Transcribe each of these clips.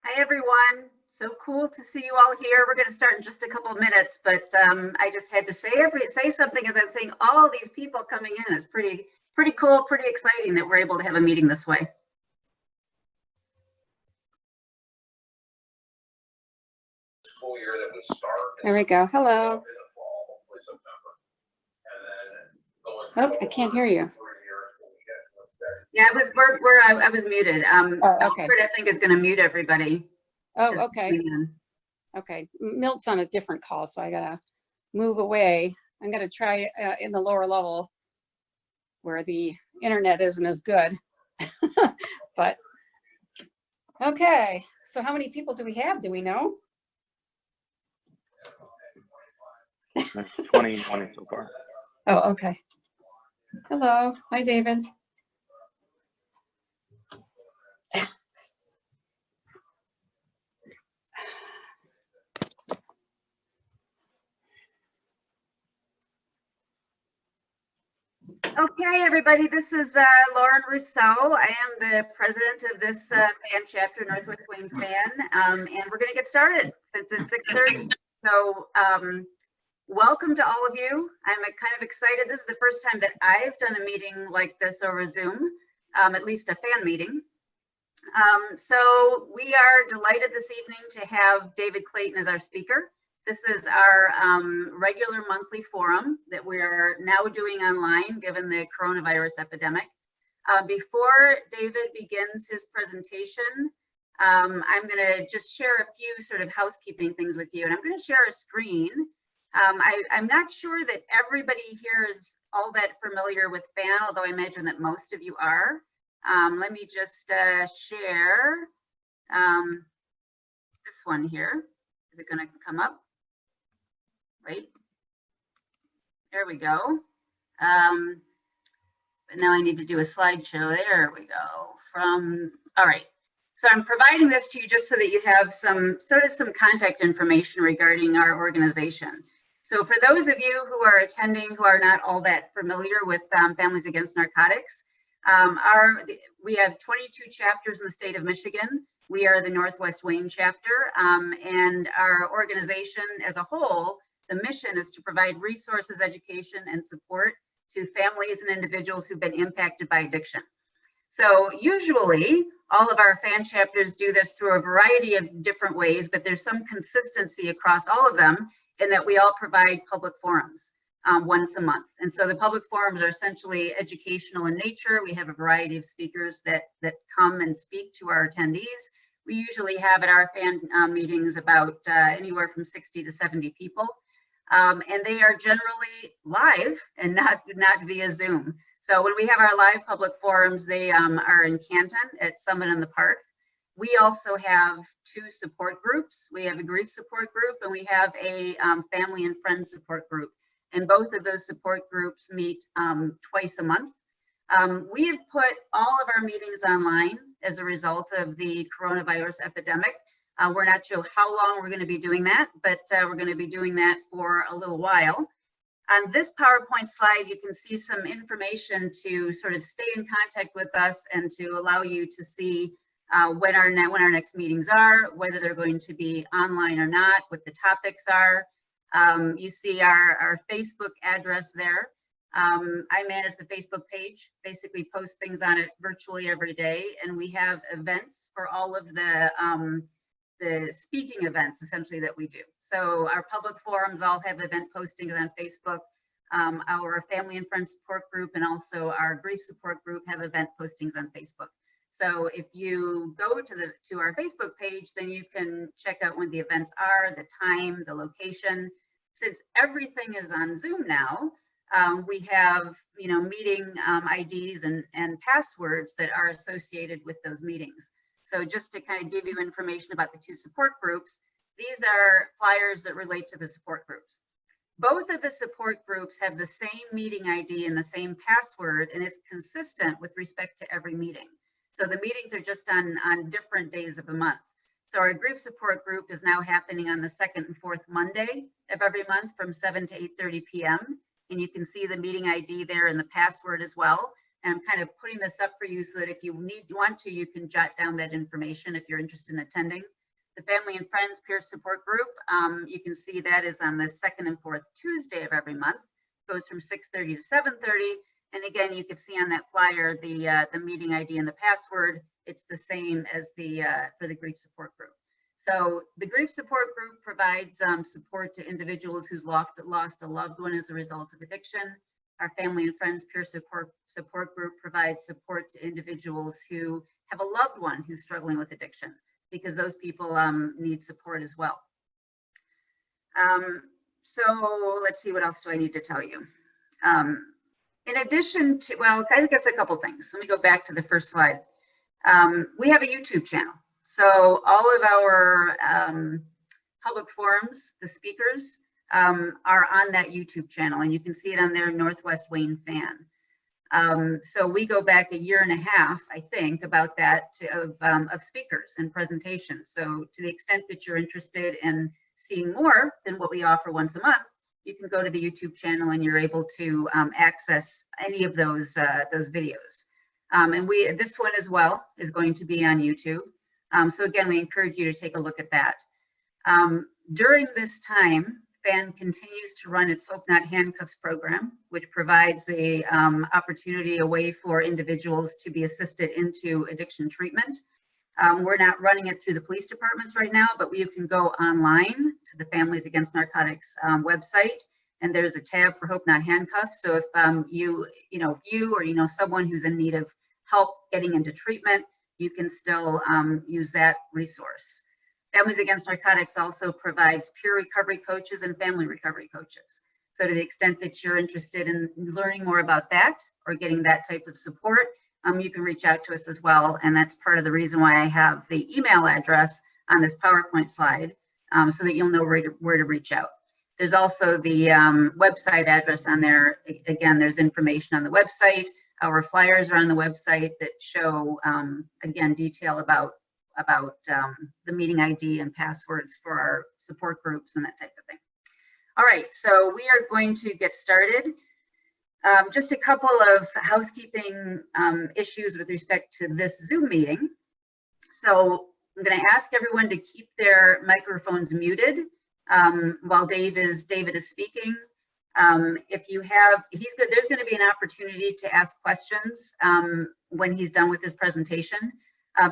Hi, everyone. So cool to see you all here. We're going to start in just a couple of minutes, but I just had to say something as I'm seeing all these people coming in. It's pretty cool, pretty exciting that we're able to have a meeting this way. School year that would start. There we go. Hello. Oh, I can't hear you. Yeah, I was muted. Oh, okay. Alfred, I think, is going to mute everybody. Oh, okay. Okay. Milt's on a different call, so I gotta move away. I'm gonna try in the lower level where the internet isn't as good. But okay. So how many people do we have? Do we know? 20 so far. Oh, okay. Hello. Hi, David. Okay, everybody, this is Lauren Rousseau. I am the president of this fan chapter, Northwest Wayne Fan, and we're going to get started since it's 6:30. So welcome to all of you. I'm kind of excited. This is the first time that I've done a meeting like this over Zoom, at least a fan meeting. So we are delighted this evening to have David Clayton as our speaker. This is our regular monthly forum that we're now doing online given the coronavirus epidemic. Before David begins his presentation, I'm going to just share a few sort of housekeeping things with you, and I'm going to share a screen. I'm not sure that everybody here is all that familiar with FAN, although I imagine that most of you are. Let me just share this one here. Is it going to come up? Right, there we go. But now I need to do a slideshow. There we go. All right. So I'm providing this to you just so that you have some contact information regarding our organization. So for those of you who are attending who are not all that familiar with Families Against Narcotics, we have 22 chapters in the state of Michigan. We are the Northwest Wayne chapter, and our organization as a whole, the mission is to provide resources, education, and support to families and individuals who've been impacted by addiction. So usually all of our fan chapters do this through a variety of different ways, but there's some consistency across all of them in that we all provide public forums once a month. And so the public forums are essentially educational in nature. We have a variety of speakers that come and speak to our attendees. We usually have at our fan meetings about anywhere from 60 to 70 people. And they are generally live and not via Zoom. So when we have our live public forums, they are in Canton at Summit in the Park. We also have 2 support groups. We have a grief support group and we have a family and friend support group. And both of those support groups meet twice a month. We have put all of our meetings online as a result of the coronavirus epidemic. We're not sure how long we're going to be doing that, but we're going to be doing that for a little while. On this PowerPoint slide, you can see some information to sort of stay in contact with us and to allow you to see when our next meetings are, whether they're going to be online or not, what the topics are. You see our Facebook address there. I manage the Facebook page, basically post things on it virtually every day, and we have events for all of the speaking events essentially that we do. So our public forums all have event postings on Facebook. Our family and friends support group and also our grief support group have event postings on Facebook. So if you go to our Facebook page, then you can check out when the events are, the time, the location. Since everything is on Zoom now, we have meeting IDs and passwords that are associated with those meetings. So just to kind of give you information about the 2 support groups, these are flyers that relate to the support groups. Both of the support groups have the same meeting ID and the same password, and it's consistent with respect to every meeting. So the meetings are just on different days of the month. So our grief support group is now happening on the 2nd and 4th Monday of every month from 7 to 8:30 p.m. And you can see the meeting ID there and the password as well. And I'm kind of putting this up for you so that if you want to, you can jot down that information if you're interested in attending. The Family and Friends Peer Support Group, you can see that is on the second and fourth Tuesday of every month. Goes from 6:30 to 7:30. And again, you can see on that flyer, the meeting ID and the password. It's the same as for the grief support group. So the grief support group provides support to individuals who's lost a loved one as a result of addiction. Our Family and Friends Peer Support Group provides support to individuals who have a loved one who's struggling with addiction, because those people need support as well. So let's see, what else do I need to tell you? In addition to, well, I guess a couple things. Let me go back to the first slide. We have a YouTube channel. So all of our public forums, the speakers, are on that YouTube channel, and you can see it on there, Northwest Wayne Fan. So we go back a year and a half, I think, about that of speakers and presentations. So to the extent that you're interested in seeing more than what we offer once a month, you can go to the YouTube channel and you're able to access any of those videos. And this one as well is going to be on YouTube. So again, we encourage you to take a look at that. During this time, FAN continues to run its Hope Not Handcuffs program, which provides a opportunity, a way for individuals to be assisted into addiction treatment. We're not running it through the police departments right now, but you can go online to the Families Against Narcotics website, and there's a tab for Hope Not Handcuffs. So if you or someone who's in need of help getting into treatment, you can still use that resource. Families Against Narcotics also provides peer recovery coaches and family recovery coaches. So to the extent that you're interested in learning more about that or getting that type of support, you can reach out to us as well. And that's part of the reason why I have the email address on this PowerPoint slide, so that you'll know where to reach out. There's also the website address on there. Again, there's information on the website. Our flyers are on the website that show, again, detail about the meeting ID and passwords for our support groups and that type of thing. All right, so we are going to get started. Just a couple of housekeeping issues with respect to this Zoom meeting. So I'm going to ask everyone to keep their microphones muted while David is speaking. If you have, there's going to be an opportunity to ask questions when he's done with his presentation.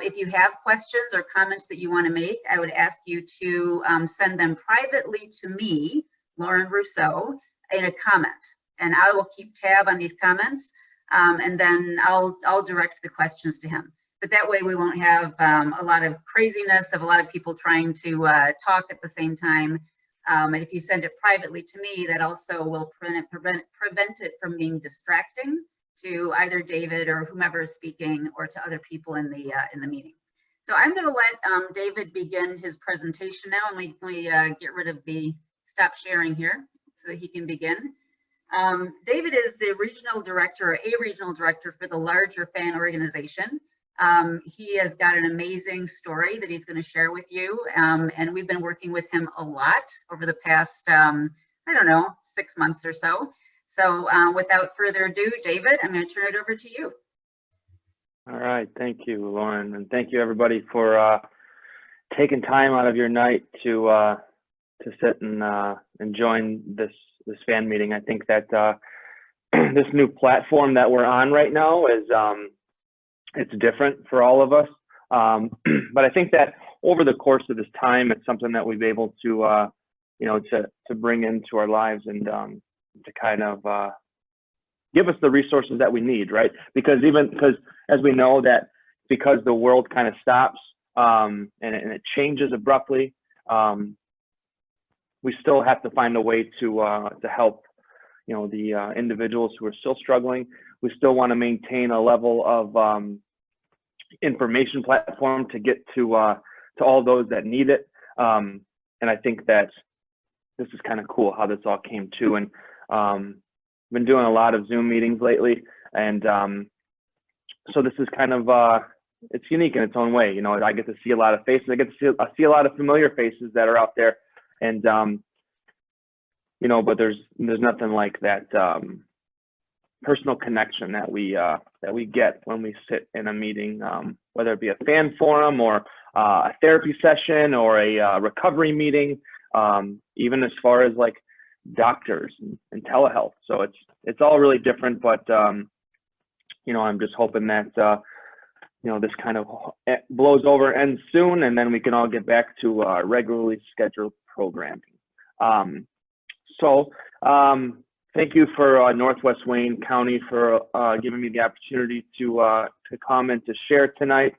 If you have questions or comments that you want to make, I would ask you to send them privately to me, Lauren Rousseau, in a comment. And I will keep tab on these comments, and then I'll direct the questions to him. But that way we won't have a lot of craziness of a lot of people trying to talk at the same time. And if you send it privately to me, that also will prevent it from being distracting to either David or whomever is speaking, or to other people in the meeting. So I'm going to let David begin his presentation now, and let me get rid of the stop sharing here so that he can begin. David is the regional director, or a regional director for the larger FAN organization. He has got an amazing story that he's going to share with you, and we've been working with him a lot over the past, I don't know, 6 months or so. So without further ado, David, I'm going to turn it over to you. All right, thank you, Lauren, and thank you everybody for taking time out of your night to sit and join this fan meeting. I think that this new platform that we're on right now is it's different for all of us, but I think that over the course of this time, it's something that we've been able to to bring into our lives and to kind of give us the resources that we need, right? Because as we know that because the world kind of stops and it changes abruptly, we still have to find a way to help, the individuals who are still struggling. We still want to maintain a level of information platform to get to all those that need it. And I think that this is kind of cool how this all came to. And been doing a lot of Zoom meetings lately, and so this is kind of it's unique in its own way. I get to see a lot of faces. I get to see a lot of familiar faces that are out there, and but there's nothing like that personal connection that we that we get when we sit in a meeting, whether it be a fan forum or a therapy session or a recovery meeting, even as far as like doctors and telehealth. So it's all really different, but you know, I'm just hoping that you know, this kind of blows over, ends soon, and then we can all get back to regularly scheduled programming. Thank you for Northwest Wayne County for giving me the opportunity to come and to share tonight.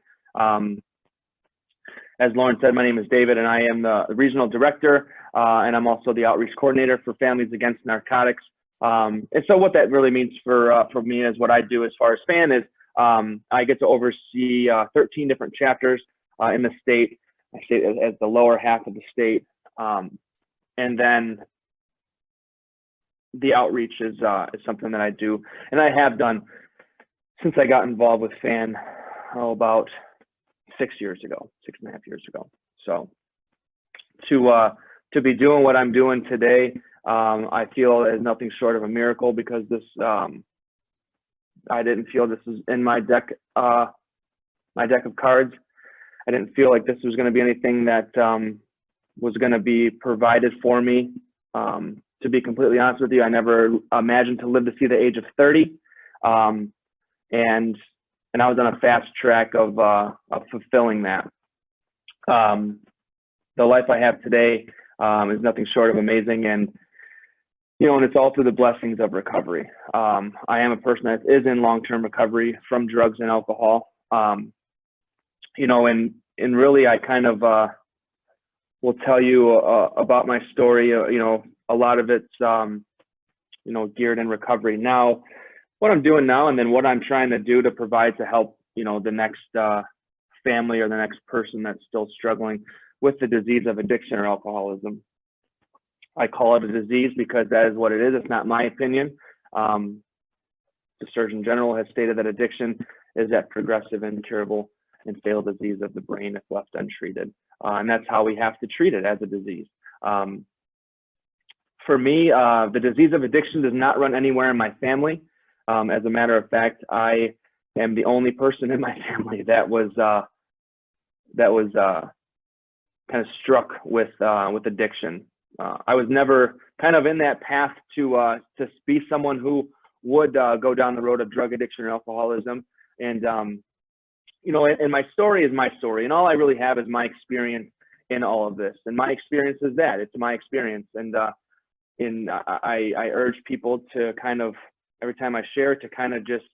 As Lauren said, my name is David, and I am the regional director, and I'm also the outreach coordinator for Families Against Narcotics. And so what that really means for me is what I do as far as FAN is I get to oversee 13 different chapters in the state. I say as the lower half of the state, and then the outreach is something that I do, and I have done since I got involved with FAN about 6 years ago, 6.5 years ago. So to be doing what I'm doing today, I feel is nothing short of a miracle, because this I didn't feel this was in my deck of cards. I didn't feel like this was going to be anything that was going to be provided for me. To be completely honest with you, I never imagined to live to see the age of 30, and I was on a fast track of fulfilling that. The life I have today is nothing short of amazing, and you know, and it's all through the blessings of recovery. I am a person that is in long-term recovery from drugs and alcohol. You know, and really, I kind of will tell you about my story. You know, a lot of it's you know, geared in recovery. Now, what I'm doing now, and then what I'm trying to do to provide to help, you know, the next family or the next person that's still struggling with the disease of addiction or alcoholism. I call it a disease because that is what it is. It's not my opinion. The Surgeon General has stated that addiction is that progressive, incurable, and fatal disease of the brain if left untreated. And that's how we have to treat it, as a disease. For me, the disease of addiction does not run anywhere in my family. As a matter of fact, I am the only person in my family that was kind of struck with addiction. I was never kind of in that path to be someone who would go down the road of drug addiction or alcoholism. And you know, and my story is my story, and all I really have is my experience in all of this. And my experience is that it's my experience. And I urge people to kind of, every time I share, to kind of just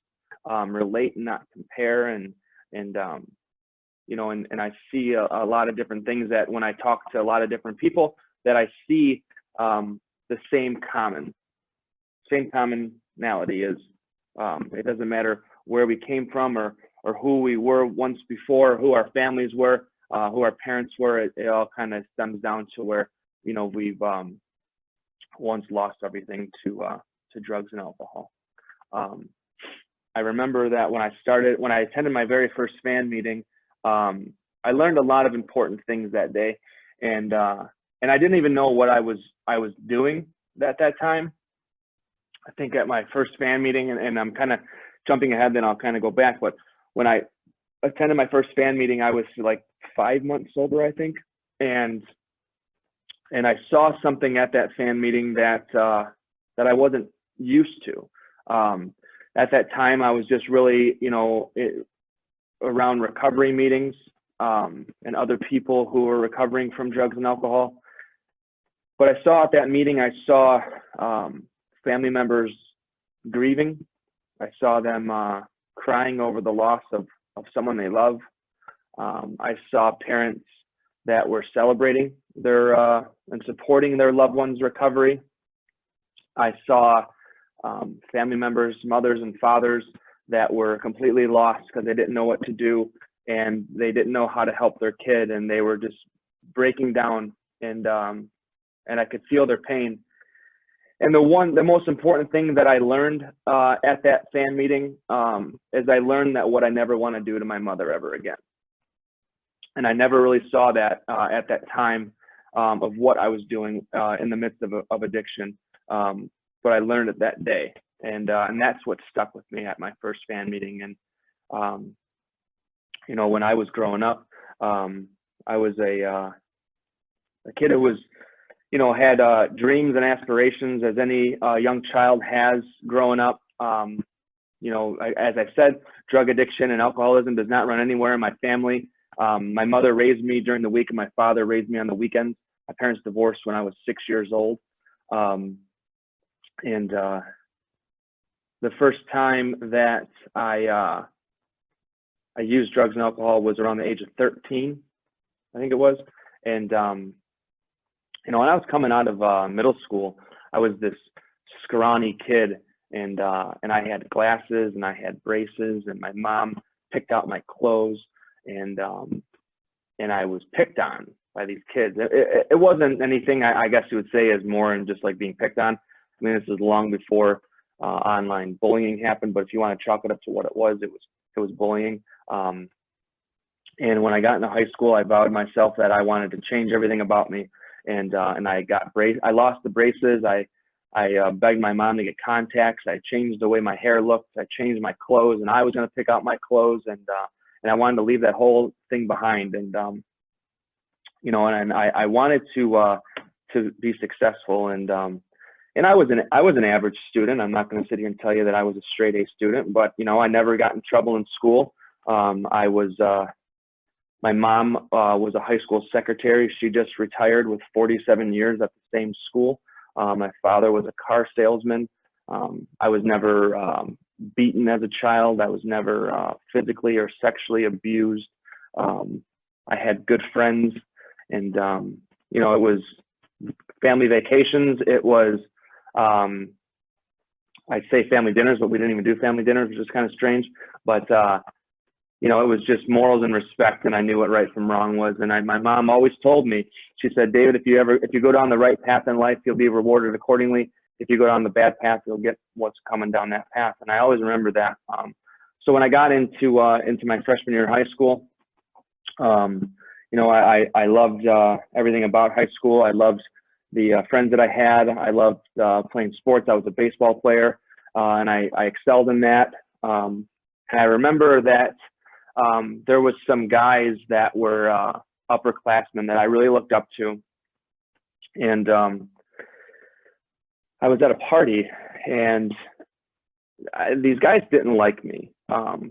relate and not compare. And you know, and I see a lot of different things that when I talk to a lot of different people, that I see the same commonality is it doesn't matter where we came from or who we were once before, who our families were, who our parents were. It all kind of stems down to where, you know, we've once lost everything to drugs and alcohol. I remember that when I attended my very first FAN meeting, I learned a lot of important things that day, and I didn't even know what I was doing at that time. I think at my first FAN meeting, and I'm kind of jumping ahead, then I'll kind of go back. But when I attended my first FAN meeting, I was like 5 months sober, I think, and I saw something at that FAN meeting that I wasn't used to. At that time, I was just really, you know, around recovery meetings and other people who were recovering from drugs and alcohol. But I saw at that meeting, I saw family members grieving. I saw them crying over the loss of someone they love. I saw parents that were celebrating their and supporting their loved ones' recovery. I saw family members, mothers and fathers that were completely lost because they didn't know what to do, and they didn't know how to help their kid, and they were just breaking down, and I could feel their pain. And the most important thing that I learned at that FAN meeting is I learned that what I never want to do to my mother ever again. And I never really saw that at that time of what I was doing in the midst of addiction. But I learned it that day. And that's what stuck with me at my first fan meeting. And, you know, when I was growing up, I was a kid who was, you know, had dreams and aspirations as any young child has growing up. You know, as I said, drug addiction and alcoholism does not run anywhere in my family. My mother raised me during the week and my father raised me on the weekends. My parents divorced when I was 6 years old. And the first time that I used drugs and alcohol was around the age of 13, I think it was. And, you know, when I was coming out of middle school, I was this scrawny kid, and I had glasses and I had braces, and my mom picked out my clothes, and I was picked on by these kids. It wasn't anything I guess you would say is more than just like being picked on. I mean, this is long before online bullying happened, but if you want to chalk it up to what it was bullying. And when I got into high school, I vowed myself that I wanted to change everything about me. And I got I lost the braces. I begged my mom to get contacts. I changed the way my hair looked. I changed my clothes, and I was going to pick out my clothes, and I wanted to leave that whole thing behind. And you know, and I wanted to be successful. And I was an average student. I'm not going to sit here and tell you that I was a straight A student, but you know, I never got in trouble in school. My mom was a high school secretary. She just retired with 47 years at the same school. My father was a car salesman. I was never beaten as a child. I was never physically or sexually abused. I had good friends, and you know, it was family vacations. It was I'd say family dinners, but we didn't even do family dinners, which is kind of strange. But you know, it was just morals and respect, and I knew what right from wrong was. And my mom always told me, she said, David, if you go down the right path in life, you'll be rewarded accordingly. If you go down the bad path, you'll get what's coming down that path. And I always remember that. So when I got into my freshman year of high school, you know, I loved everything about high school. I loved the friends that I had. I loved playing sports. I was a baseball player, and I excelled in that. And I remember that there was some guys that were upperclassmen that I really looked up to. And I was at a party, and these guys didn't like me. But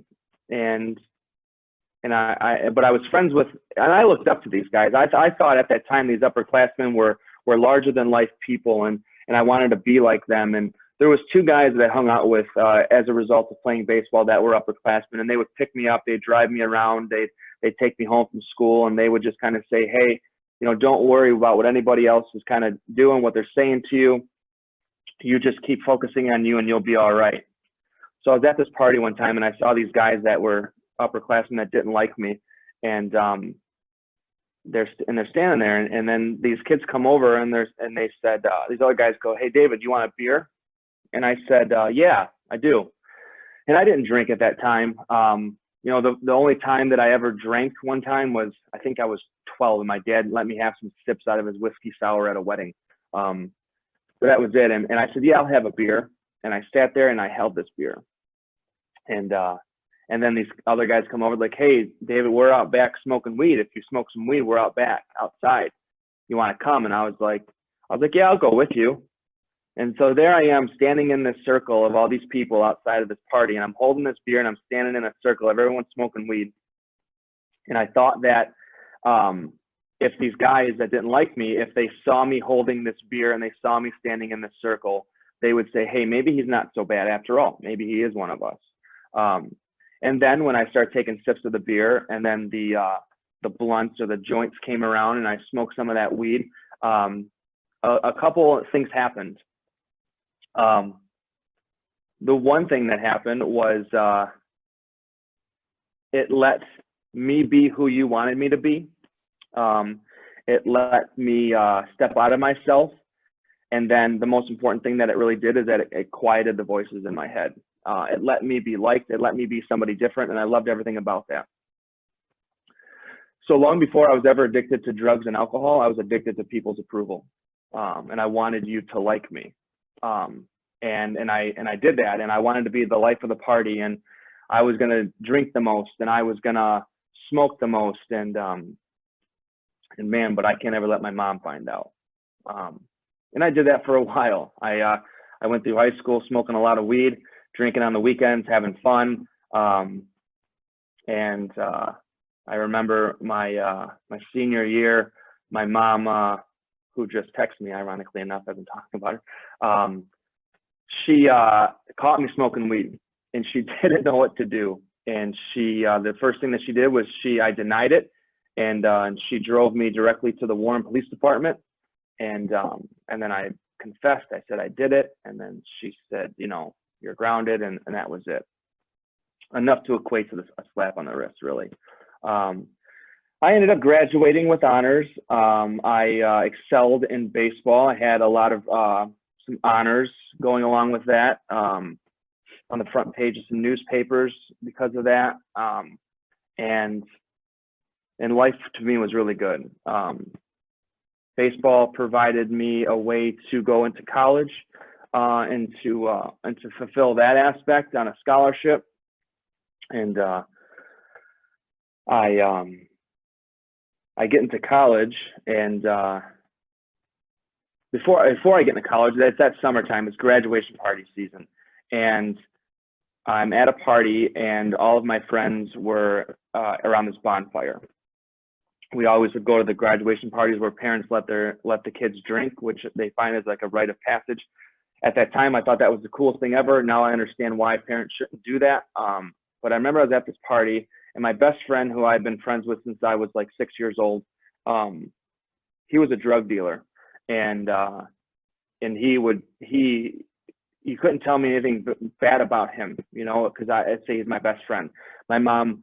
I was friends with, and I looked up to these guys. I thought at that time these upperclassmen were larger than life people, and I wanted to be like them. And there was two guys that I hung out with as a result of playing baseball that were upperclassmen, and they would pick me up, they'd drive me around, they'd take me home from school, and they would just kind of say, hey, you know, don't worry about what anybody else is kind of doing, what they're saying to you. You just keep focusing on you and you'll be all right. So I was at this party one time, and I saw these guys that were upperclassmen that didn't like me, and they're standing there, and then these kids come over, and they said, these other guys go, hey, David, you want a beer? And I said, yeah, I do. And I didn't drink at that time. You know, the only time that I ever drank one time was, I think I was 12, and my dad let me have some sips out of his whiskey sour at a wedding. So that was it. And I said, yeah, I'll have a beer. And I sat there and I held this beer. And then these other guys come over like, hey, David, we're out back smoking weed. If you smoke some weed, we're out back outside. You want to come? And I was like, yeah, I'll go with you. And so there I am standing in this circle of all these people outside of this party, and I'm holding this beer, and I'm standing in a circle of everyone smoking weed. And I thought that if these guys that didn't like me, if they saw me holding this beer and they saw me standing in this circle, they would say, hey, maybe he's not so bad after all. Maybe he is one of us. And then when I started taking sips of the beer, and then the blunts or the joints came around, and I smoked some of that weed, a couple of things happened. The one thing that happened was it let me be who you wanted me to be. It let me step out of myself. And then the most important thing that it really did is that it quieted the voices in my head. It let me be liked. It let me be somebody different. And I loved everything about that. So long before I was ever addicted to drugs and alcohol, I was addicted to people's approval. And I wanted you to like me. And I did that, and I wanted to be the life of the party, and I was going to drink the most, and I was going to smoke the most, and man, but I can't ever let my mom find out. And I did that for a while. I went through high school smoking a lot of weed, drinking on the weekends, having fun. And I remember my senior year, my mom, who just texted me, ironically enough, I've been talking about her. She caught me smoking weed, and she didn't know what to do. And she, the first thing that she did was I denied it, and she drove me directly to the Warren Police Department. And then I confessed. I said I did it, and then she said, you know, you're grounded, and that was it. Enough to equate to a slap on the wrist, really. I ended up graduating with honors. I excelled in baseball. I had a lot of some honors going along with that, on the front page of some newspapers because of that. And life to me was really good. Baseball provided me a way to go into college and to fulfill that aspect on a scholarship. And I get into college, and before I get into college, that's summertime. It's graduation party season, and I'm at a party, and all of my friends were around this bonfire. We always would go to the graduation parties where parents let the kids drink, which they find is like a rite of passage. At that time, I thought that was the coolest thing ever. Now I understand why parents shouldn't do that. But I remember I was at this party, and my best friend, who I've been friends with since I was like 6 years old, he was a drug dealer, and you couldn't tell me anything bad about him, you know, because I'd say he's my best friend. My mom,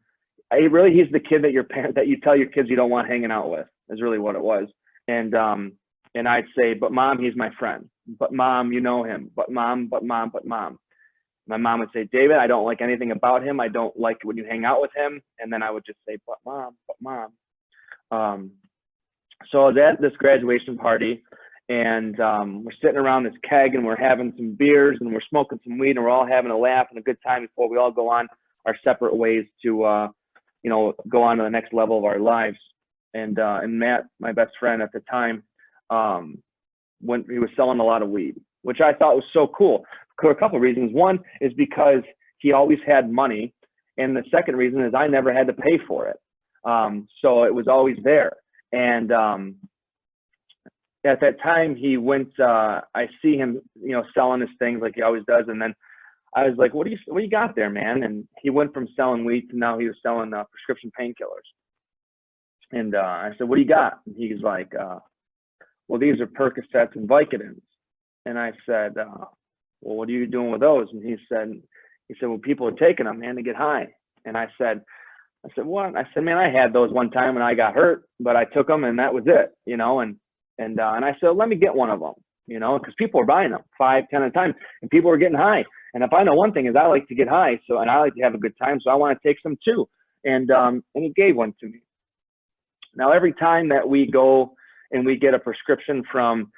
he's the kid that you tell your kids you don't want hanging out with, is really what it was. And I'd say, but mom, he's my friend. But mom, you know him. But mom. My mom would say, David, I don't like anything about him. I don't like when you hang out with him. And then I would just say, but mom. So I was at this graduation party, and we're sitting around this keg, and we're having some beers, and we're smoking some weed, and we're all having a laugh and a good time before we all go on our separate ways to, go on to the next level of our lives. And Matt, my best friend at the time, when he was selling a lot of weed, which I thought was so cool for a couple of reasons. One is because he always had money, and the second reason is I never had to pay for it. So it was always there. And at that time, he went. I see him, selling his things like he always does, and then I was like, "What do you got there, man?" And he went from selling weed to now he was selling prescription painkillers. And I said, "What do you got?" And he's like, "Well, these are Percocets and Vicodins." And I said, "Well, what are you doing with those?" And he said, "Well, people are taking them, man, to get high." And I said, "What?" I said, "Man, I had those one time and I got hurt, but I took them and that was it, And I said, "Let me get one of them, because people are buying them 5, 10 at a time, and people are getting high. And if I know one thing is I like to get high, and I like to have a good time, so I want to take some too." And he gave one to me. Now, every time that we go and we get a prescription from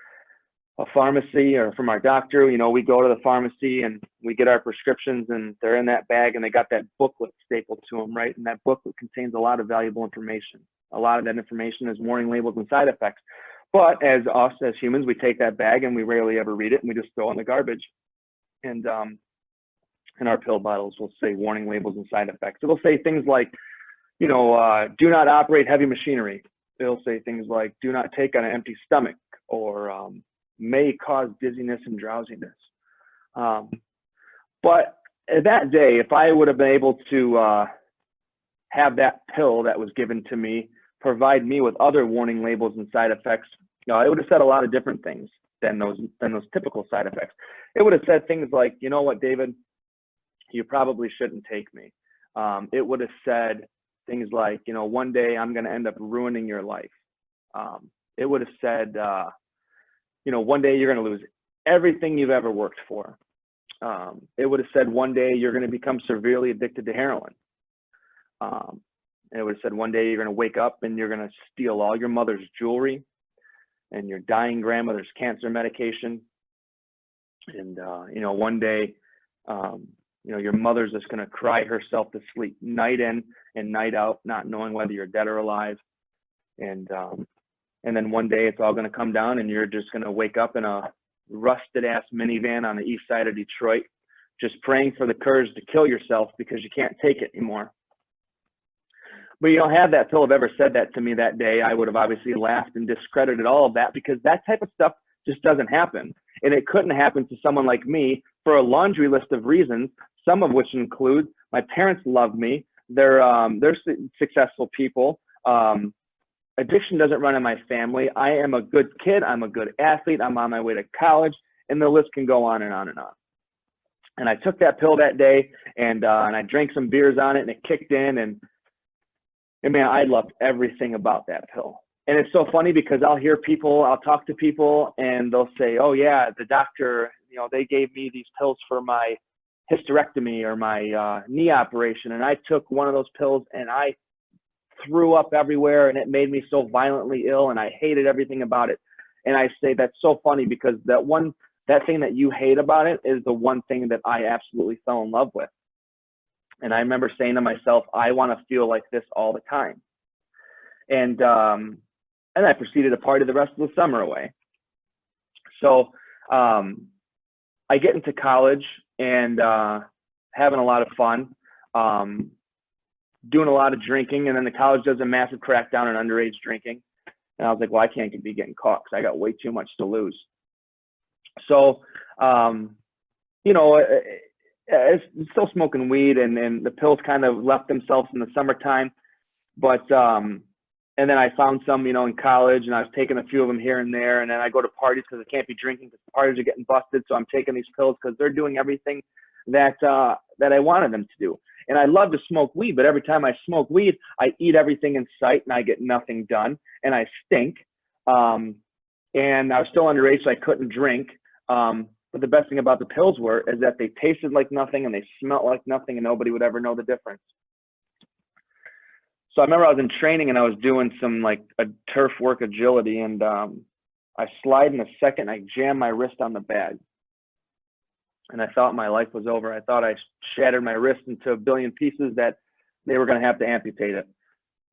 a pharmacy or from our doctor, we go to the pharmacy and we get our prescriptions, and they're in that bag, and they got that booklet stapled to them, right? And that booklet contains a lot of valuable information. A lot of that information is warning labels and side effects. But as humans, we take that bag and we rarely ever read it, and we just throw it in the garbage. And in our pill bottles will say warning labels and side effects. It'll say things like, do not operate heavy machinery. It'll say things like, do not take on an empty stomach, or may cause dizziness and drowsiness. But that day, if I would have been able to have that pill that was given to me provide me with other warning labels and side effects, it would have said a lot of different things than those typical side effects. It would have said things like, "You know what, David, you probably shouldn't take me." It would have said things like, "One day I'm going to end up ruining your life." It would have said, "One day you're going to lose everything you've ever worked for." It would have said, "One day you're going to become severely addicted to heroin." It would have said, "One day you're going to wake up and you're going to steal all your mother's jewelry and your dying grandmother's cancer medication." And, you know, one day, you know, your mother's just going to cry herself to sleep night in and night out, not knowing whether you're dead or alive. And then one day it's all going to come down and you're just going to wake up in a rusted ass minivan on the east side of Detroit, just praying for the courage to kill yourself because you can't take it anymore. But you don't have that. Philip ever said that to me that day, I would have obviously laughed and discredited all of that, because that type of stuff just doesn't happen. And it couldn't happen to someone like me for a laundry list of reasons, some of which include my parents love me. They're successful people. Addiction doesn't run in my family. I am a good kid. I'm a good athlete. I'm on my way to college, and the list can go on and on and on. And I took that pill that day, and I drank some beers on it, and it kicked in, and man, I loved everything about that pill. And it's so funny because I'll talk to people and they'll say, oh yeah, the doctor, you know, they gave me these pills for my hysterectomy or my knee operation. And I took one of those pills and I threw up everywhere and it made me so violently ill and I hated everything about it. And I say, that's so funny because that thing that you hate about it is the one thing that I absolutely fell in love with. And I remember saying to myself, I want to feel like this all the time. And I proceeded to party the rest of the summer away. So I get into college and having a lot of fun, doing a lot of drinking. And then the college does a massive crackdown on underage drinking. And I was like, well, I can't be getting caught because I got way too much to lose. So, you know, it's still smoking weed, and the pills kind of left themselves in the summertime. But, and then I found some, you know, in college, and I was taking a few of them here and there. And then I go to parties because I can't be drinking because parties are getting busted. So I'm taking these pills because they're doing everything that I wanted them to do. And I love to smoke weed, but every time I smoke weed, I eat everything in sight and I get nothing done and I stink. And I was still underage, so I couldn't drink. But the best thing about the pills is that they tasted like nothing and they smelled like nothing and nobody would ever know the difference. So I remember I was in training and I was doing some like a turf work agility, and I slide in a second, I jam my wrist on the bag. And I thought my life was over. I thought I shattered my wrist into a billion pieces that they were going to have to amputate it.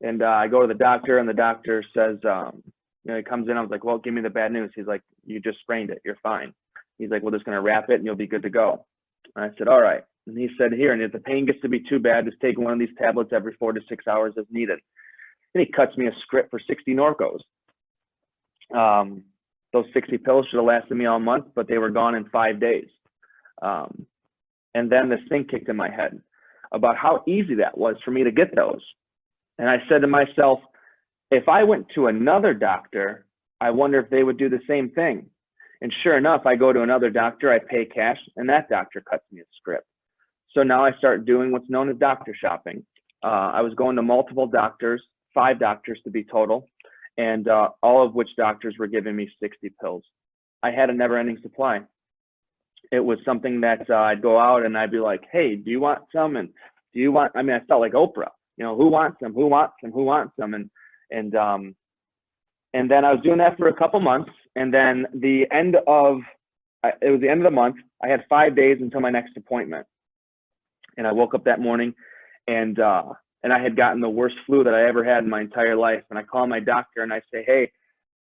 And I go to the doctor, and the doctor says, you know, he comes in. I was like, well, give me the bad news. He's like, you just sprained it. You're fine. He's like, we're just going to wrap it and you'll be good to go. And I said, all right. And he said, here, and if the pain gets to be too bad, just take one of these tablets every 4 to 6 hours as needed. And he cuts me a script for 60 Norcos. Those 60 pills should have lasted me all month, but they were gone in 5 days. And then this thing kicked in my head about how easy that was for me to get those. And I said to myself, if I went to another doctor, I wonder if they would do the same thing. And sure enough, I go to another doctor, I pay cash, and that doctor cuts me a script. So now I start doing what's known as doctor shopping. I was going to multiple doctors, 5 doctors to be total, and all of which doctors were giving me 60 pills. I had a never-ending supply. It was something that I'd go out and I'd be like, hey, do you want some? And do you want, I mean, I felt like Oprah, you know, who wants them? Who wants them? Who wants them? And then I was doing that for a couple months. And then it was the end of the month. I had 5 days until my next appointment. And I woke up that morning and I had gotten the worst flu that I ever had in my entire life. And I call my doctor and I say, hey,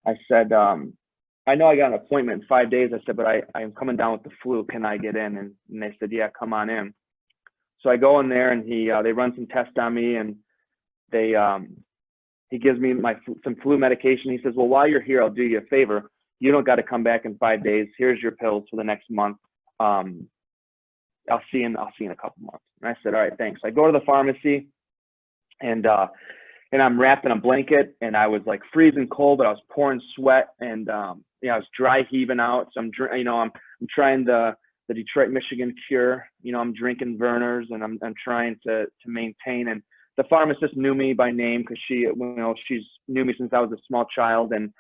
I said, I know I got an appointment in 5 days. I said, but I'm coming down with the flu. Can I get in? And they said, yeah, come on in. So I go in there and they run some tests on me, and he gives me some flu medication. He says, well, while you're here, I'll do you a favor. You don't got to come back in 5 days. Here's your pills for the next month. I'll see you in a couple months. And I said, all right, thanks. I go to the pharmacy and I'm wrapped in a blanket, and I was like freezing cold, but I was pouring sweat, and I was dry heaving out. So I'm trying the Detroit, Michigan cure. You know, I'm drinking Verner's, and I'm trying to maintain. And the pharmacist knew me by name because she's knew me since I was a small child. And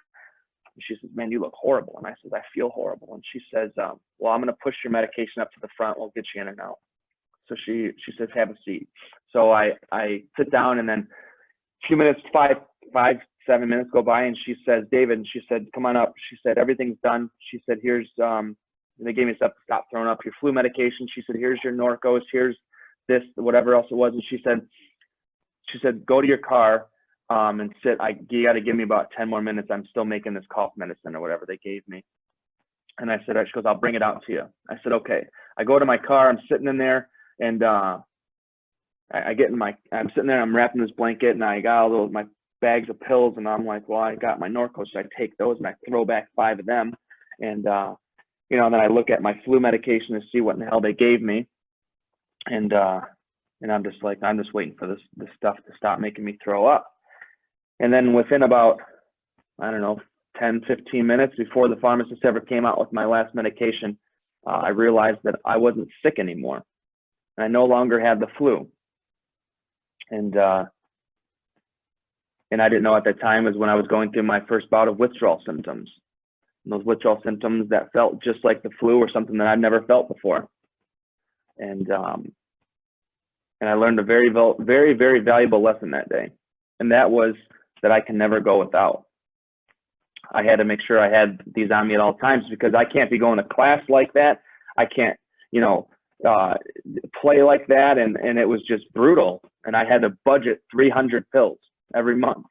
she says, man, you look horrible. And I said, I feel horrible. And she says, well, I'm going to push your medication up to the front. We'll get you in and out. So she says, have a seat. So I sit down, and then a few minutes, 7 minutes go by, and she says, David, and she said, come on up. She said, everything's done. She said, here's the they gave me stuff to stop throwing up. Your flu medication. She said, here's your Norcos. Here's this, whatever else it was. And she said, go to your car and sit. You got to give me about 10 more minutes. I'm still making this cough medicine or whatever they gave me. And I said, she goes, I'll bring it out to you. I said, okay. I go to my car. I'm sitting in there, and I'm sitting there. I'm wrapping this blanket, and I got all my bags of pills, and I'm like, well, I got my Norcos, so I take those and I throw back 5 of them, and then I look at my flu medication to see what in the hell they gave me, and I'm just waiting for this stuff to stop making me throw up. And then within about, I don't know, 10, 15 minutes before the pharmacist ever came out with my last medication, I realized that I wasn't sick anymore, and I no longer had the flu. And I didn't know at that time was when I was going through my first bout of withdrawal symptoms. And those withdrawal symptoms that felt just like the flu or something that I'd never felt before. And I learned a very, very, very valuable lesson that day. And that was that I can never go without. I had to make sure I had these on me at all times, because I can't be going to class like that. I can't, play like that. And it was just brutal. And I had to budget 300 pills every month.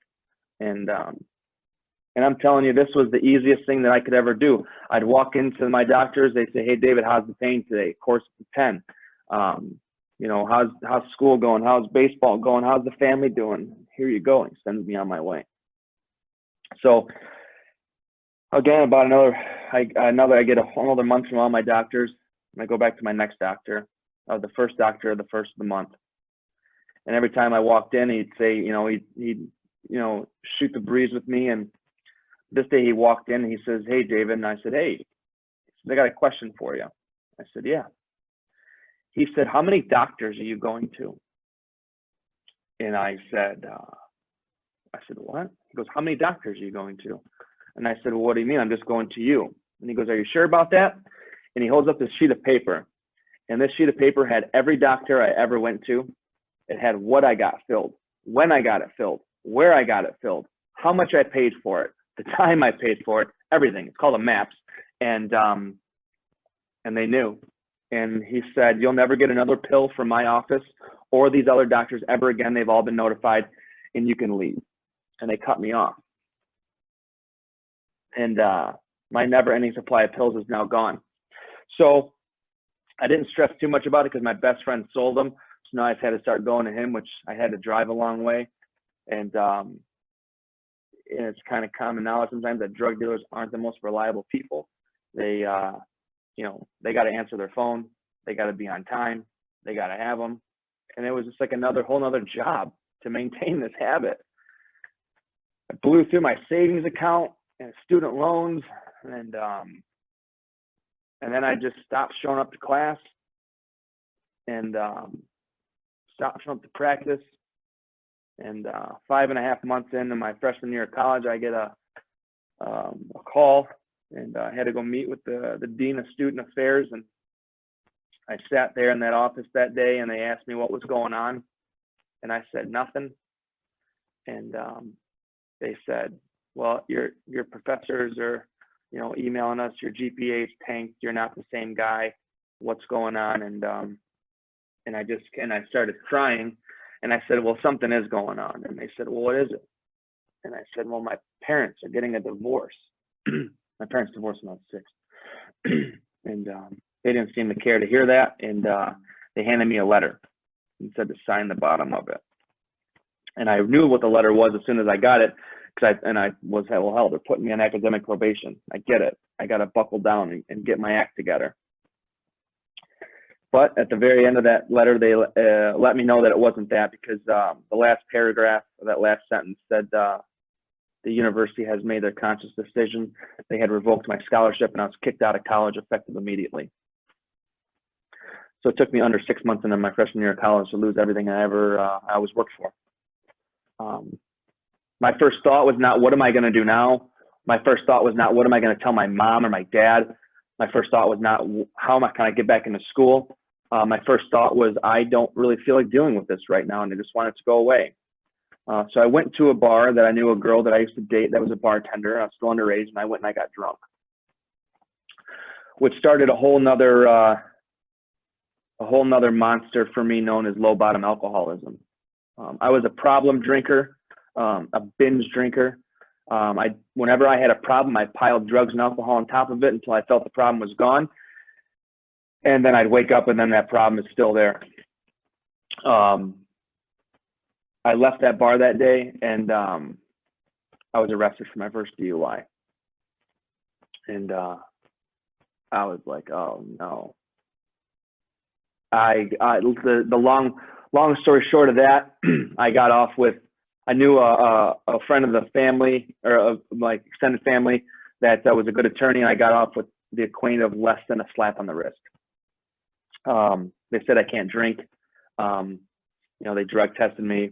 And I'm telling you, this was the easiest thing that I could ever do. I'd walk into my doctors. They'd say, hey, David, how's the pain today? Course of 10. How's school going? How's baseball going? How's the family doing? Here you go. And sends me on my way. So again, about I get another month from all my doctors, and I go back to my next doctor, the first doctor, the first of the month. And every time I walked in, he'd say, he'd shoot the breeze with me. And this day he walked in and he says, hey, David. And I said, hey, I got a question for you. I said, yeah. He said, how many doctors are you going to? And I said, what? He goes, how many doctors are you going to? And I said, well, what do you mean? I'm just going to you. And he goes, are you sure about that? And he holds up this sheet of paper. And this sheet of paper had every doctor I ever went to. It had what I got filled, when I got it filled, where I got it filled, how much I paid for it, the time I paid for it, everything. It's called a MAPS. And they knew. And he said, you'll never get another pill from my office or these other doctors ever again. They've all been notified, and you can leave. And they cut me off. And my never-ending supply of pills is now gone. So I didn't stress too much about it because my best friend sold them. So now I've had to start going to him, which I had to drive a long way. And it's kind of common knowledge sometimes that drug dealers aren't the most reliable people. They got to answer their phone. They got to be on time. They got to have them. And it was just like whole nother job to maintain this habit. I blew through my savings account and student loans, and then I just stopped showing up to class and stopped showing up to practice. And 5.5 months into my freshman year of college, I get a call, and I had to go meet with the Dean of Student Affairs. And I sat there in that office that day, and they asked me what was going on, and I said nothing. And they said, well, your professors are, emailing us, your GPA's tanked, you're not the same guy, what's going on? And I started crying, and I said, well, something is going on. And they said, well, what is it? And I said, well, my parents are getting a divorce. My parents divorced when I was 6. And they didn't seem to care to hear that. And they handed me a letter and said to sign the bottom of it. And I knew what the letter was as soon as I got it. I was, well, hell, they're putting me on academic probation. I get it. I got to buckle down and get my act together. But at the very end of that letter, they let me know that it wasn't that, because the last paragraph of that last sentence said the university has made their conscious decision. They had revoked my scholarship, and I was kicked out of college effective immediately. So it took me under 6 months into my freshman year of college to lose everything I always worked for. My first thought was not, what am I going to do now? My first thought was not, what am I going to tell my mom or my dad? My first thought was not, can I get back into school? My first thought was, I don't really feel like dealing with this right now, and I just want it to go away. So I went to a bar that I knew a girl that I used to date that was a bartender. I was still underage, and I went and I got drunk. which started a whole nother monster for me known as low bottom alcoholism. I was a problem drinker, a binge drinker. Whenever I had a problem, I piled drugs and alcohol on top of it until I felt the problem was gone. And then I'd wake up and then that problem is still there. I left that bar that day and I was arrested for my first DUI. And I was like, oh no. The long story short of that, I got off with, I knew a friend of the family, or of my extended family, that was a good attorney, and I got off with the acquaintance of less than a slap on the wrist. They said I can't drink. They drug tested me,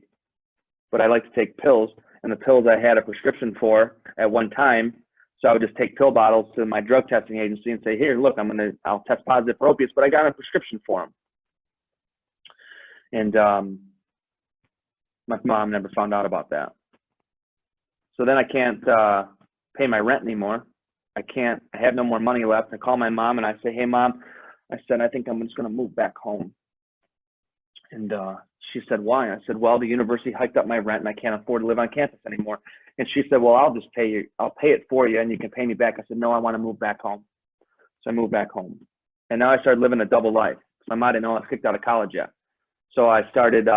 but I like to take pills, and the pills I had a prescription for at one time. So I would just take pill bottles to my drug testing agency and say, here, look, I'll test positive for opiates, but I got a prescription for them. And my mom never found out about that. So then I can't pay my rent anymore. I have no more money left. I call my mom and I say, hey mom, I said, I think I'm just going to move back home. And she said, why? I said, well, the university hiked up my rent and I can't afford to live on campus anymore. And she said, well, I'll pay it for you and you can pay me back. I said, no, I want to move back home. So I moved back home. And now I started living a double life. My mom didn't know I was kicked out of college yet. So I started,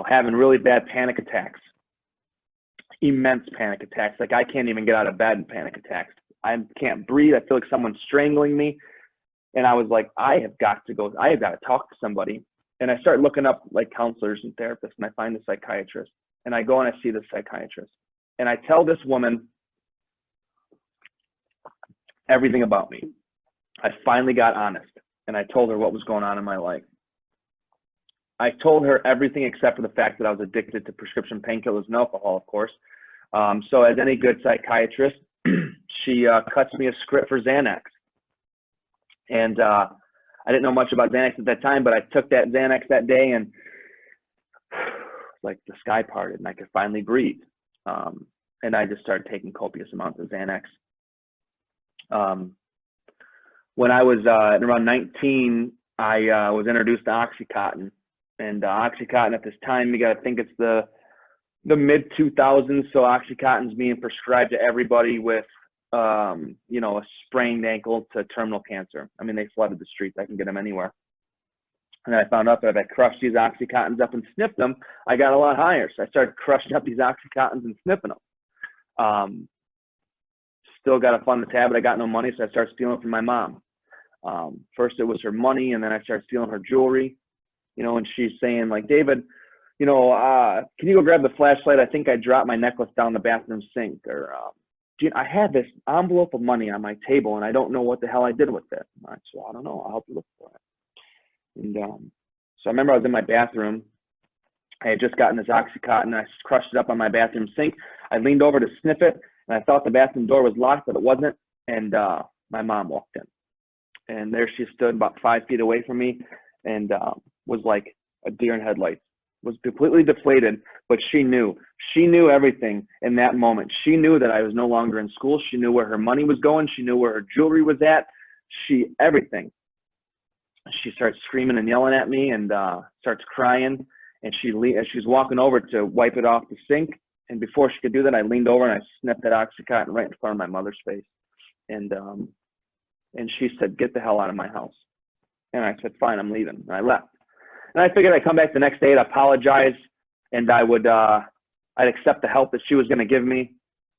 having really bad panic attacks, immense panic attacks. Like I can't even get out of bed in panic attacks. I can't breathe. I feel like someone's strangling me. And I was like, I have got to talk to somebody. And I start looking up like counselors and therapists, and I find a psychiatrist. And I go and I see the psychiatrist. And I tell this woman everything about me. I finally got honest. And I told her what was going on in my life. I told her everything except for the fact that I was addicted to prescription painkillers and alcohol, of course. So as any good psychiatrist, she cuts me a script for Xanax. And I didn't know much about Xanax at that time, but I took that Xanax that day and like the sky parted and I could finally breathe. And I just started taking copious amounts of Xanax. When I was around 19, I was introduced to Oxycontin. And Oxycontin at this time, you got to think it's the mid 2000s. So Oxycontin's being prescribed to everybody with, a sprained ankle to terminal cancer. I mean, they flooded the streets. I can get them anywhere. And I found out that if I crushed these Oxycontins up and sniffed them, I got a lot higher. So I started crushing up these Oxycontins and sniffing them. Still got to fund the tab, but I got no money. So I started stealing from my mom. First it was her money, and then I started stealing her jewelry. And she's saying like, David, can you go grab the flashlight? I think I dropped my necklace down the bathroom sink. Or, I had this envelope of money on my table and I don't know what the hell I did with it. I said, well, I don't know. I'll help you look for it. And so I remember I was in my bathroom. I had just gotten this Oxycontin. I crushed it up on my bathroom sink. I leaned over to sniff it and I thought the bathroom door was locked, but it wasn't. And my mom walked in. And there she stood about 5 feet away from me and was like a deer in headlights, was completely deflated, but she knew everything in that moment. She knew that I was no longer in school. She knew where her money was going. She knew where her jewelry was at. Everything. She starts screaming and yelling at me and starts crying. And she's walking over to wipe it off the sink. And before she could do that, I leaned over and I sniffed that Oxycontin right in front of my mother's face. And she said, get the hell out of my house. And I said, fine, I'm leaving. And I left. And I figured I'd come back the next day, I'd apologize, and I'd accept the help that she was going to give me.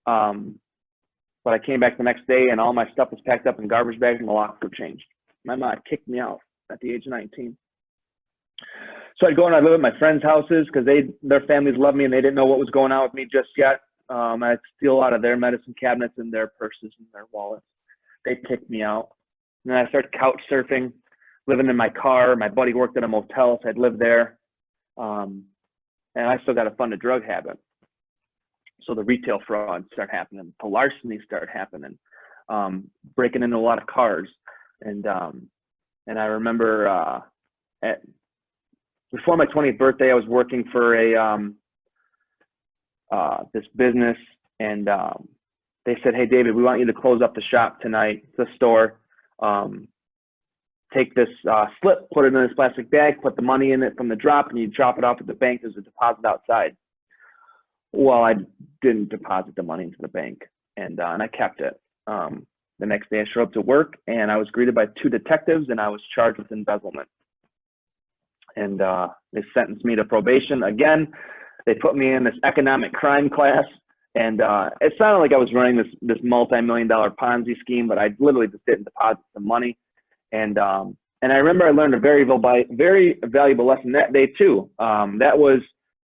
But I came back the next day, and all my stuff was packed up in garbage bags, and the locks were changed. My mom kicked me out at the age of 19. So I'd go and I'd live at my friends' houses because their families loved me, and they didn't know what was going on with me just yet. I'd steal out of their medicine cabinets and their purses and their wallets. They kicked me out. And then I started couch surfing, living in my car. My buddy worked at a motel, so I'd live there. And I still got to fund a drug habit. So the retail fraud started happening. The larceny started happening. Breaking into a lot of cars. And I remember before my 20th birthday, I was working for this business, and they said, hey, David, we want you to close up the shop tonight, the store. Take this slip, put it in this plastic bag, put the money in it from the drop, and you drop it off at the bank. There's a deposit outside. Well, I didn't deposit the money into the bank, and I kept it. The next day I showed up to work, and I was greeted by 2 detectives, and I was charged with embezzlement. And they sentenced me to probation again. They put me in this economic crime class, and it sounded like I was running this multi-million-dollar Ponzi scheme, but I literally just didn't deposit some money. And I remember I learned a very valuable lesson that day too. That was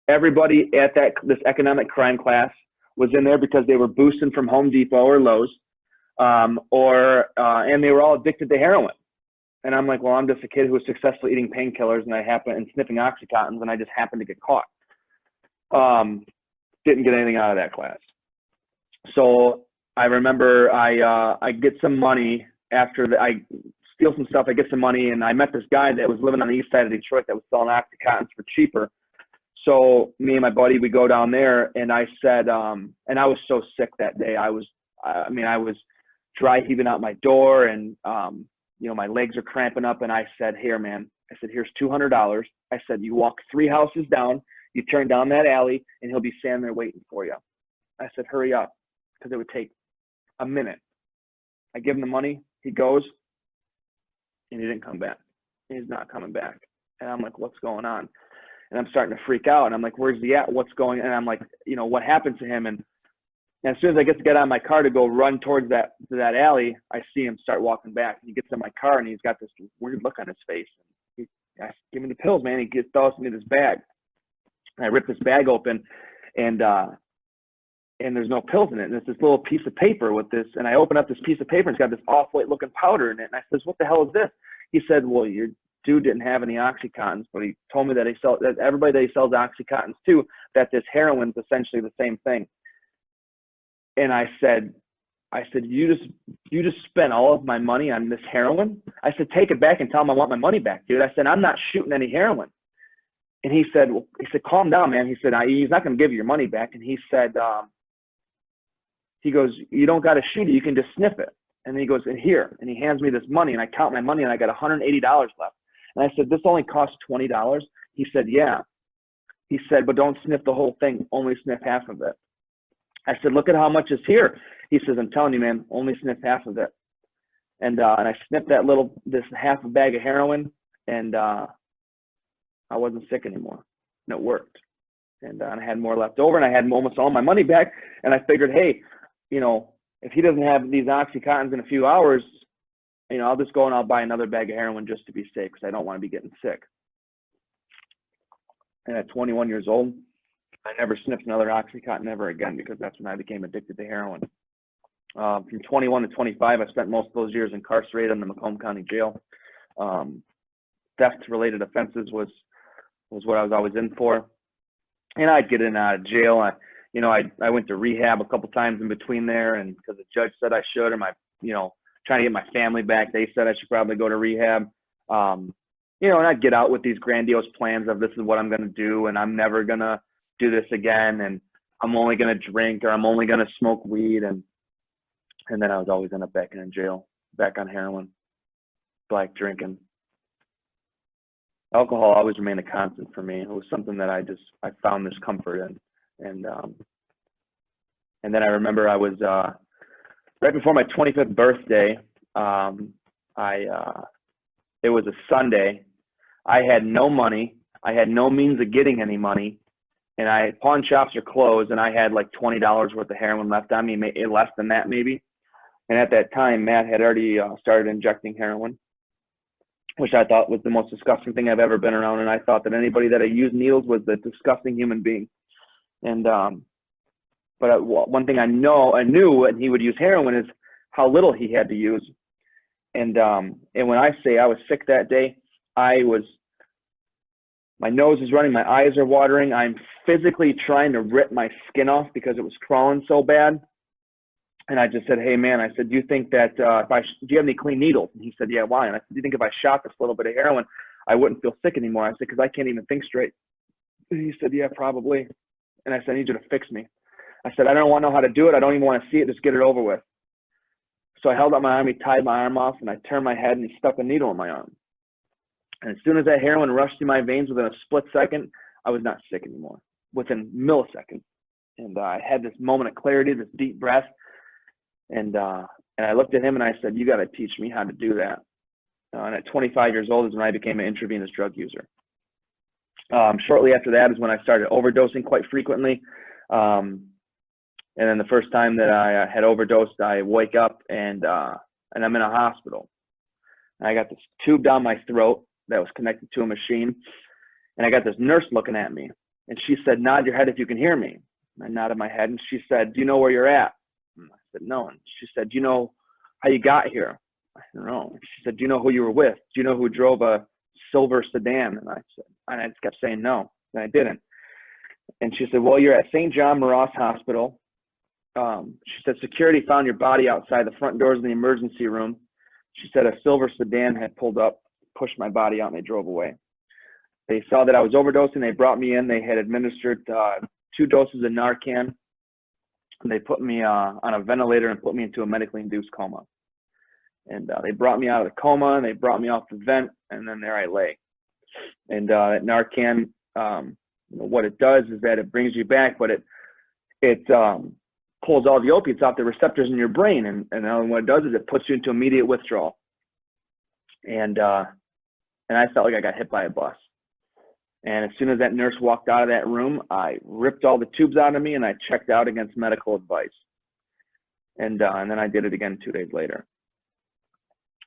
everybody at this economic crime class was in there because they were boosting from Home Depot or Lowe's, and they were all addicted to heroin. And I'm like, well, I'm just a kid who was successfully eating painkillers and sniffing Oxycontins, and I just happened to get caught. Didn't get anything out of that class. So I remember I get some money after I steal some stuff. I get some money, and I met this guy that was living on the east side of Detroit that was selling Oxycontins for cheaper. So me and my buddy, we go down there, and I said, and I was so sick that day. I was dry heaving out my door, and my legs are cramping up. And I said, here, man. I said, here's $200. I said, you walk 3 houses down, you turn down that alley, and he'll be standing there waiting for you. I said, hurry up, because it would take a minute. I give him the money. He goes, and he didn't come back. He's not coming back. And I'm like, what's going on? And I'm starting to freak out. And I'm like, where's he at? What's going on? And I'm like, what happened to him? And as soon as I get out of my car to go run towards that alley, I see him start walking back. And he gets in my car, and he's got this weird look on his face. I give me the pills, man. He throws me this bag. And I rip this bag open, and there's no pills in it. And it's this little piece of paper with this. And I open up this piece of paper, and it's got this off-white looking powder in it. And I says, what the hell is this? He said, well, your dude didn't have any Oxycontins, but he told me that that everybody that he sells Oxycontins to, that this heroin's essentially the same thing. And I said, you just spent all of my money on this heroin? I said, take it back and tell him I want my money back, dude. I said, I'm not shooting any heroin. And he said, calm down, man. He said, he's not going to give you your money back. And he said, he goes, you don't got to shoot it. You can just sniff it. And then he goes, and here. And he hands me this money, and I count my money, and I got $180 left. And I said, this only costs $20. He said, yeah. He said, but don't sniff the whole thing. Only sniff half of it. I said, look at how much is here. He says, I'm telling you, man, only sniff half of it. And I sniffed this half a bag of heroin, and I wasn't sick anymore. And it worked. And I had more left over, and I had almost all my money back. And I figured, hey, if he doesn't have these Oxycontins in a few hours, I'll just go and I'll buy another bag of heroin just to be safe, because I don't want to be getting sick. And at 21 years old, I never sniffed another Oxycontin ever again, because that's when I became addicted to heroin. From 21 to 25, I spent most of those years incarcerated in the Macomb County Jail. Theft-related offenses was what I was always in for. And I'd get in and out of jail. I went to rehab a couple times in between there, and because the judge said I should, or trying to get my family back, they said I should probably go to rehab. And I'd get out with these grandiose plans of, this is what I'm going to do, and I'm never going to do this again, and I'm only going to drink, or I'm only going to smoke weed. And then I was always end up back in jail, back on heroin, black drinking. Alcohol always remained a constant for me. It was something that I found this comfort in. And then I remember I was, right before my 25th birthday, it was a Sunday. I had no money. I had no means of getting any money. And pawn shops are closed, and I had like $20 worth of heroin left on me, less than that maybe. And at that time, Matt had already started injecting heroin, which I thought was the most disgusting thing I've ever been around. And I thought that anybody that had used needles was a disgusting human being. And but one thing I knew, and he would use heroin, is how little he had to use. And when I say I was sick that day, my nose is running, my eyes are watering. I'm physically trying to rip my skin off because it was crawling so bad. And I just said, hey, man, I said, do you think that do you have any clean needles? And he said, yeah, why? And I said, do you think if I shot this little bit of heroin, I wouldn't feel sick anymore? I said, because I can't even think straight. And he said, yeah, probably. And I said, I need you to fix me. I said, I don't want to know how to do it. I don't even want to see it. Just get it over with. So I held up my arm, he tied my arm off, and I turned my head, and he stuck a needle in my arm. And as soon as that heroin rushed through my veins within a split second, I was not sick anymore, within milliseconds. And I had this moment of clarity, this deep breath. And I looked at him and I said, you got to teach me how to do that. And at 25 years old is when I became an intravenous drug user. Shortly after that is when I started overdosing quite frequently. And then the first time that I had overdosed, I wake up and I'm in a hospital. And I got this tube down my throat that was connected to a machine. And I got this nurse looking at me. And she said, nod your head if you can hear me. And I nodded my head and she said, do you know where you're at? And I said, no. And she said, do you know how you got here? I said, no. And she said, do you know who you were with? Do you know who drove a silver sedan? And I said, and I just kept saying no. And I didn't. And she said, well, you're at St. John Moras Hospital. She said, security found your body outside the front doors of the emergency room. She said a silver sedan had pulled up, pushed my body out, and they drove away. They saw that I was overdosing. They brought me in. They had administered 2 doses of Narcan. And they put me on a ventilator and put me into a medically induced coma. And they brought me out of the coma, and they brought me off the vent, and then there I lay. And that Narcan, what it does is that it brings you back, but it pulls all the opiates off the receptors in your brain, and then what it does is it puts you into immediate withdrawal. And I felt like I got hit by a bus. And as soon as that nurse walked out of that room, I ripped all the tubes out of me and I checked out against medical advice. And then I did it again 2 days later.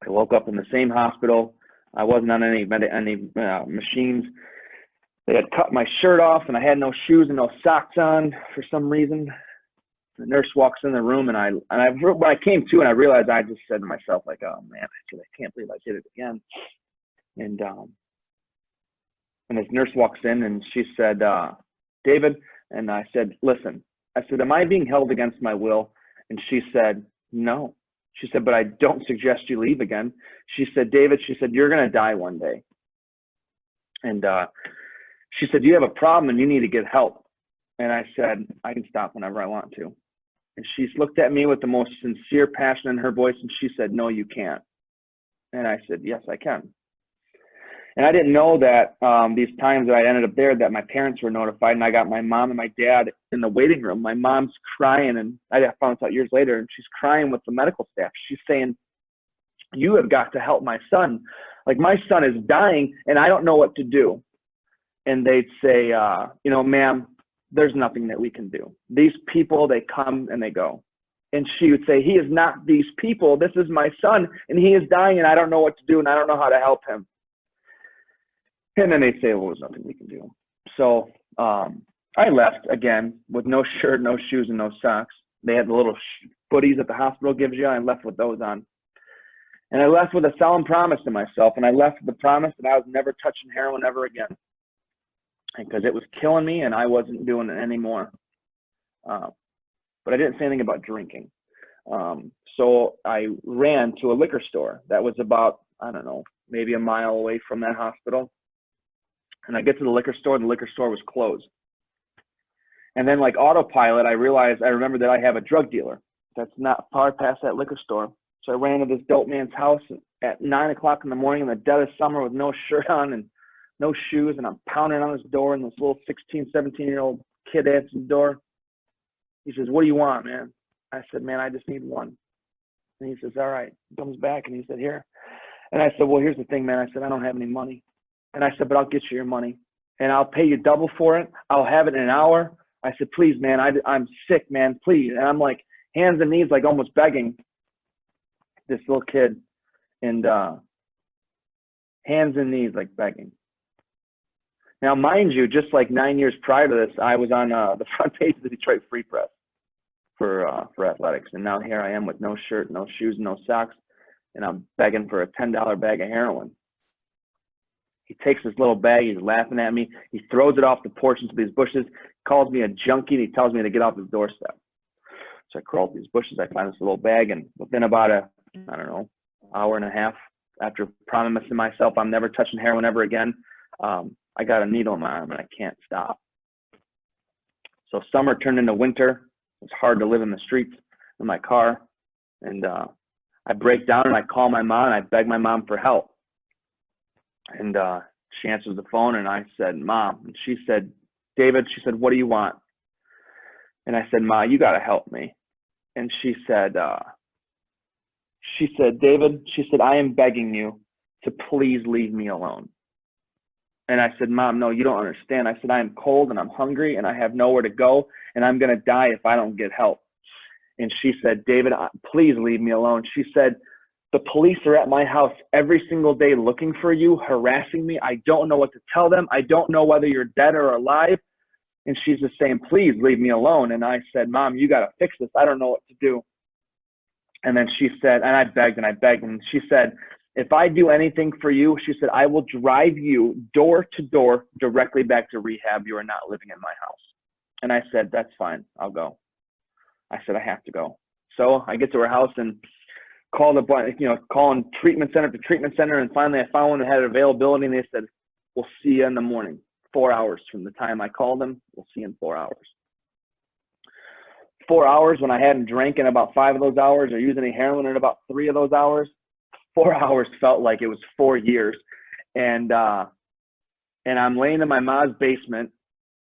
I woke up in the same hospital. I wasn't on any machines. They had cut my shirt off and I had no shoes and no socks on for some reason. The nurse walks in the room and when I came to and I realized, I just said to myself, like, oh man, I can't believe I did it again. And this nurse walks in and she said, David, and I said, listen, I said, am I being held against my will? And she said, no. She said, but I don't suggest you leave again. She said, David, she said, you're going to die one day. And she said, you have a problem and you need to get help. And I said, I can stop whenever I want to. And she looked at me with the most sincere passion in her voice and she said, no, you can't. And I said, yes, I can. And I didn't know that these times that I ended up there that my parents were notified, and I got my mom and my dad in the waiting room. My mom's crying, and I found out years later, and she's crying with the medical staff. She's saying, you have got to help my son. Like, my son is dying and I don't know what to do. And they'd say, ma'am, there's nothing that we can do. These people, they come and they go. And she would say, he is not these people. This is my son and he is dying and I don't know what to do and I don't know how to help him. And then they'd say, well, there's nothing we can do. So I left again with no shirt, no shoes, and no socks. They had the little footies that the hospital gives you. I left with those on. And I left with a solemn promise to myself. And I left with the promise that I was never touching heroin ever again. Because it was killing me and I wasn't doing it anymore. But I didn't say anything about drinking. So I ran to a liquor store that was about, I don't know, maybe a mile away from that hospital. And I get to the liquor store and the liquor store was closed. And then, like autopilot, I remember that I have a drug dealer that's not far past that liquor store. So I ran to this dope man's house at 9 o'clock in the morning in the dead of summer with no shirt on and no shoes. And I'm pounding on his door and this little 16, 17-year-old kid answers the door. He says, what do you want, man? I said, man, I just need one. And he says, all right. He comes back and he said, here. And I said, well, here's the thing, man. I said, I don't have any money. And I said, but I'll get you your money and I'll pay you double for it. I'll have it in an hour. I said, please, man, I'm sick, man, please. And I'm like hands and knees, like almost begging this little kid and hands and knees, like begging. Now, mind you, just like 9 years prior to this, I was on the front page of the Detroit Free Press for athletics. And now here I am with no shirt, no shoes, no socks. And I'm begging for a $10 bag of heroin. He takes this little bag, he's laughing at me. He throws it off the porch into these bushes, calls me a junkie, and he tells me to get off his doorstep. So I crawl through these bushes, I find this little bag, and within about hour and a half, after promising myself I'm never touching heroin ever again, I got a needle in my arm and I can't stop. So summer turned into winter. It's hard to live in the streets in my car. And I break down and I call my mom and I beg my mom for help. And she answers the phone and I said, Mom. And she said, David, she said, what do you want? And I said, Ma, you got to help me. And she said, David, she said, I am begging you to please leave me alone. And I said, Mom, no, you don't understand. I said, I am cold and I'm hungry and I have nowhere to go and I'm going to die if I don't get help. And she said, David, please leave me alone. She said, the police are at my house every single day looking for you, harassing me. I don't know what to tell them. I don't know whether you're dead or alive. And she's just saying, please leave me alone. And I said, Mom, you got to fix this. I don't know what to do. And then she said, and I begged. And she said, if I do anything for you, she said, I will drive you door to door directly back to rehab. You are not living in my house. And I said, that's fine. I'll go. I said, I have to go. So I get to her house and called calling treatment center to treatment center. And finally I found one that had availability and they said, we'll see you in the morning, 4 hours from the time I called them. We'll see you in 4 hours. 4 hours when I hadn't drank in about 5 of those hours or used any heroin in about 3 of those hours. 4 hours felt like it was 4 years. And I'm laying in my mom's basement.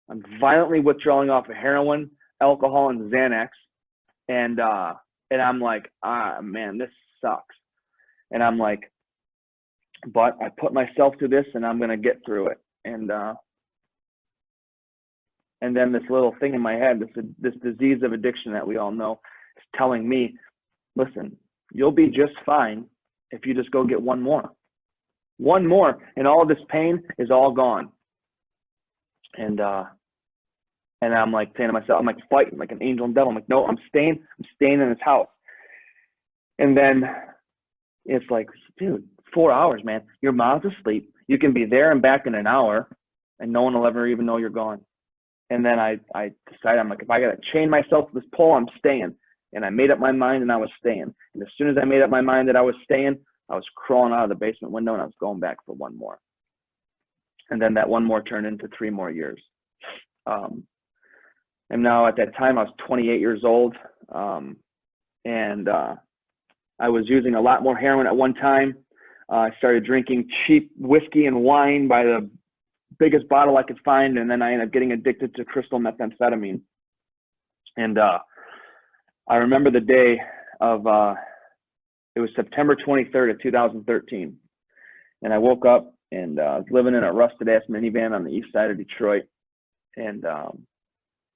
I'm violently withdrawing off of heroin, alcohol, and Xanax. And I'm like, man, this sucks. And I'm like, but I put myself to this and I'm going to get through it. And then this little thing in my head, this disease of addiction that we all know is telling me, listen, you'll be just fine if you just go get one more, and all this pain is all gone. And I'm like saying to myself, I'm like fighting like an angel and devil. I'm like, no, I'm staying in this house. And then it's like, dude, 4 hours, man. Your mom's asleep. You can be there and back in an hour, and no one will ever even know you're gone. And then I decided, I'm like, if I got to chain myself to this pole, I'm staying. And I made up my mind and I was staying. And as soon as I made up my mind that I was staying, I was crawling out of the basement window and I was going back for one more. And then that one more turned into 3 more years. And now at that time I was 28 years old. And I was using a lot more heroin at one time. I started drinking cheap whiskey and wine by the biggest bottle I could find. And then I ended up getting addicted to crystal methamphetamine. And I remember the day of, it was September 23rd of 2013. And I woke up and I was living in a rusted ass minivan on the east side of Detroit. And I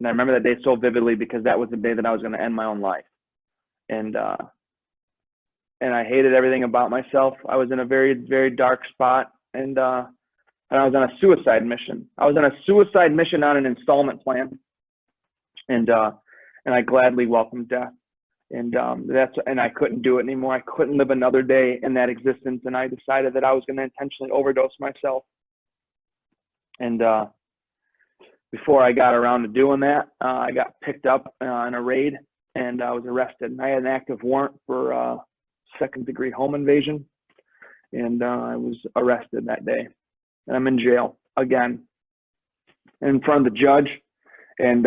remember that day so vividly because that was the day that I was going to end my own life. And I hated everything about myself. I was in a very, very dark spot. And I was on a suicide mission. I was on a suicide mission on an installment plan. And I gladly welcomed death. And I couldn't do it anymore. I couldn't live another day in that existence. And I decided that I was going to intentionally overdose myself. And before I got around to doing that, I got picked up in a raid and I was arrested. And I had an active warrant for second-degree home invasion. And I was arrested that day. And I'm in jail again in front of the judge. And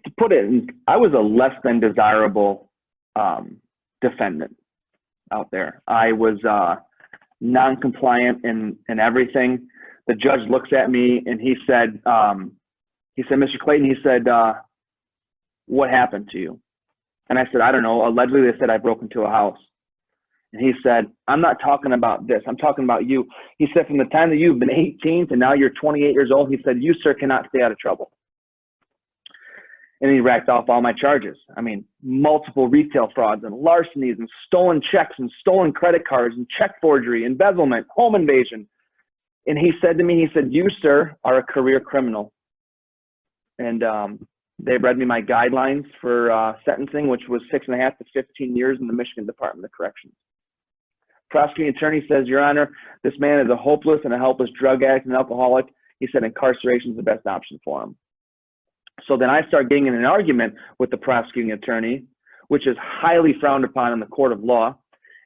to put it, I was a less than desirable defendant out there. I was non-compliant in everything. The judge looks at me and he said, Mr. Clayton, he said, what happened to you? And I said, I don't know. Allegedly, they said I broke into a house. And he said, I'm not talking about this. I'm talking about you. He said, from the time that you've been 18 to now you're 28 years old, he said, you, sir, cannot stay out of trouble. And he racked off all my charges. I mean, multiple retail frauds and larcenies and stolen checks and stolen credit cards and check forgery, embezzlement, home invasion. And he said to me, he said, you, sir, are a career criminal. And they read me my guidelines for sentencing, which was 6.5 to 15 years in the Michigan Department of Corrections. Prosecuting attorney says, Your Honor, this man is a hopeless and a helpless drug addict and alcoholic. He said incarceration is the best option for him. So then I start getting in an argument with the prosecuting attorney, which is highly frowned upon in the court of law.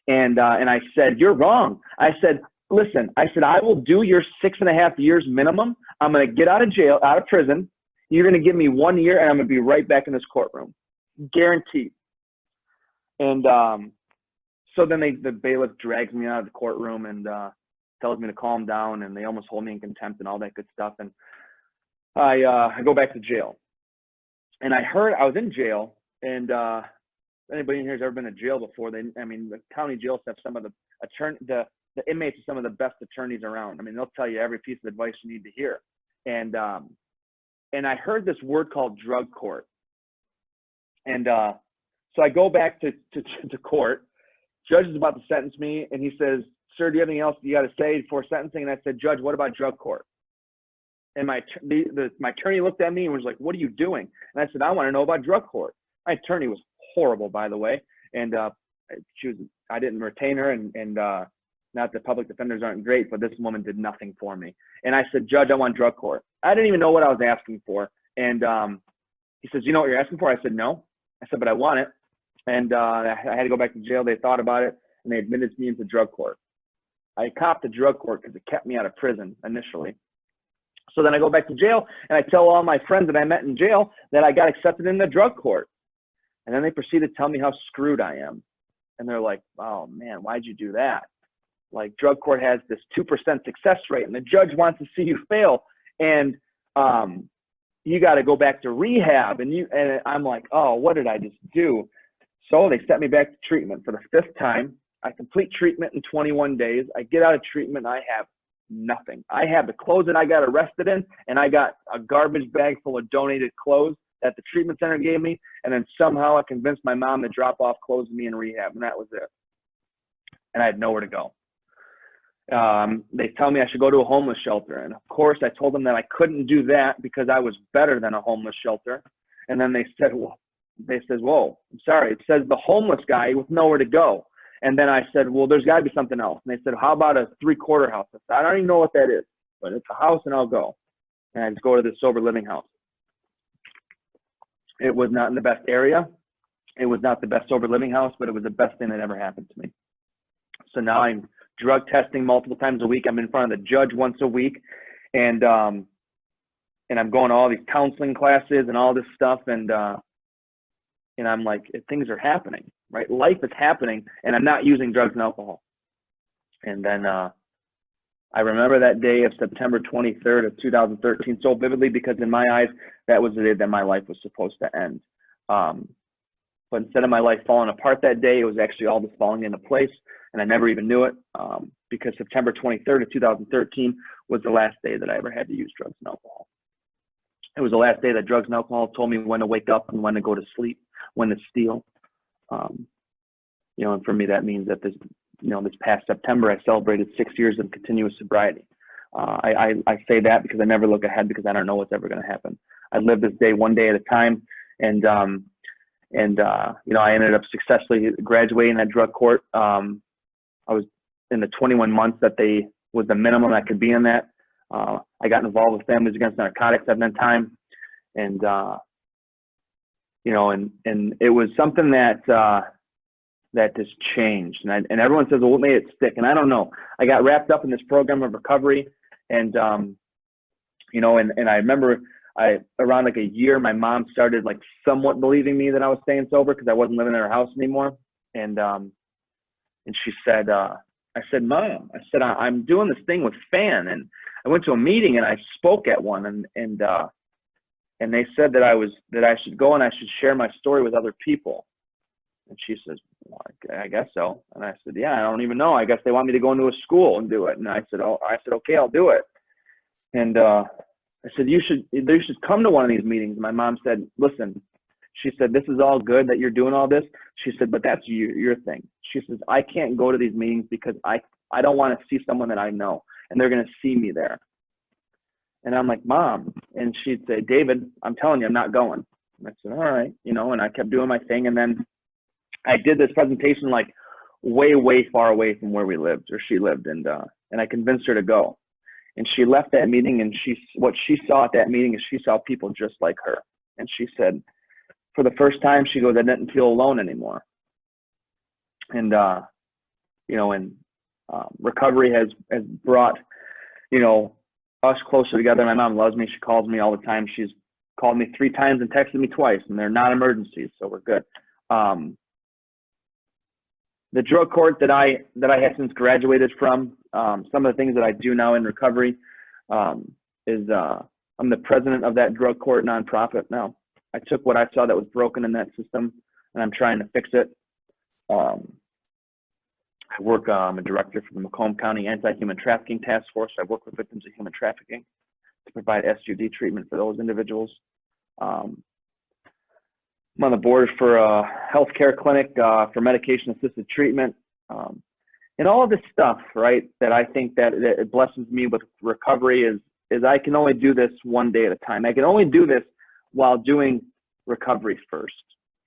And I said, you're wrong. I said, listen, I said, I will do your 6.5 years minimum. I'm going to get out of jail, out of prison. You're going to give me 1 year and I'm going to be right back in this courtroom. Guaranteed. And so then the bailiff drags me out of the courtroom and tells me to calm down, and they almost hold me in contempt and all that good stuff. And I go back to jail. And I was in jail, and anybody in here has ever been to jail before, the county jails have some of the inmates are some of the best attorneys around. I mean, they'll tell you every piece of advice you need to hear. And I heard this word called drug court. And so I go back to court. Judge is about to sentence me, and he says, "Sir, do you have anything else you got to say before sentencing?" And I said, "Judge, what about drug court?" And my attorney looked at me and was like, "What are you doing?" And I said, "I want to know about drug court." My attorney was horrible, by the way, and I didn't retain her, and not that public defenders aren't great, but this woman did nothing for me. And I said, "Judge, I want drug court." I didn't even know what I was asking for, and he says, "You know what you're asking for?" I said, "No." I said, "But I want it." And I had to go back to jail. They thought about it, and they admitted me into drug court. I copped the drug court because it kept me out of prison initially. So then I go back to jail, and I tell all my friends that I met in jail that I got accepted in the drug court. And then they proceed to tell me how screwed I am. And they're like, "Oh, man, why'd you do that? Like, drug court has this 2% success rate, and the judge wants to see you fail. And you got to go back to rehab." And I'm like, "Oh, what did I just do?" So they sent me back to treatment for the 5th time. I complete treatment in 21 days. I get out of treatment. I have nothing. I have the clothes that I got arrested in, and I got a garbage bag full of donated clothes that the treatment center gave me. And then somehow I convinced my mom to drop off clothes to me in rehab, and that was it. And I had nowhere to go. They tell me I should go to a homeless shelter. And of course I told them that I couldn't do that because I was better than a homeless shelter. And then they said, "Whoa, I'm sorry. It says the homeless guy with nowhere to go." And then I said, "Well, there's got to be something else." And they said, "How about a 3-quarter house?" I said, "I don't even know what that is, but it's a house and I'll go." And I just go to the sober living house. It was not in the best area. It was not the best sober living house, but it was the best thing that ever happened to me. So now I'm drug testing multiple times a week. I'm in front of the judge once a week. And I'm going to all these counseling classes and all this stuff. And I'm like, things are happening, right? Life is happening, and I'm not using drugs and alcohol. And then I remember that day of September 23rd of 2013 so vividly, because in my eyes, that was the day that my life was supposed to end. But instead of my life falling apart that day, it was actually all just falling into place, and I never even knew it, because September 23rd of 2013 was the last day that I ever had to use drugs and alcohol. It was the last day that drugs and alcohol told me when to wake up and when to go to sleep, when to steal. And for me, that means that this past September, I celebrated 6 years of continuous sobriety. I say that because I never look ahead, because I don't know what's ever going to happen. I live this day one day at a time, and I ended up successfully graduating at drug court. I was in the 21 months that was the minimum I could be in that. I got involved with Families Against Narcotics at that time, and it was something that just changed. And everyone says, "Well, what made it stick?" And I don't know. I got wrapped up in this program of recovery, and I remember around like a year, my mom started like somewhat believing me that I was staying sober because I wasn't living in her house anymore. And she said, I said, "Mom," I said, I'm doing this thing with FAN, and I went to a meeting and I spoke at one, and they said that I should go and I should share my story with other people. And she says, "Well, I guess so." And I said, "Yeah, I don't even know. I guess they want me to go into a school and do it." And I said, "Okay, I'll do it." And I said, you should come to one of these meetings." And my mom said, "Listen," she said, "this is all good that you're doing all this." She said, "But that's your thing." She says, "I can't go to these meetings because I don't want to see someone that I know, and they're going to see me there." And I'm like, "Mom," and she'd say, "David, I'm telling you, I'm not going." And I said, "All right," and I kept doing my thing. And then I did this presentation like way, way far away from where we lived, or she lived, and I convinced her to go. And she left that meeting, and what she saw at that meeting is she saw people just like her. And she said, for the first time, she goes, "I didn't feel alone anymore." And recovery has brought us closer together. My mom loves me. She calls me all the time. She's called me 3 times and texted me twice, and they're not emergencies, so we're good. The drug court that I have since graduated from, some of the things that I do now in recovery is I'm the president of that drug court nonprofit now. I took what I saw that was broken in that system, and I'm trying to fix it. I work, I'm a director for the Macomb County Anti-Human Trafficking Task Force. I work with victims of human trafficking to provide SUD treatment for those individuals. I'm on the board for a healthcare clinic for medication-assisted treatment. And all of this stuff, right, that I think that it blesses me with recovery is I can only do this one day at a time. I can only do this while doing recovery first,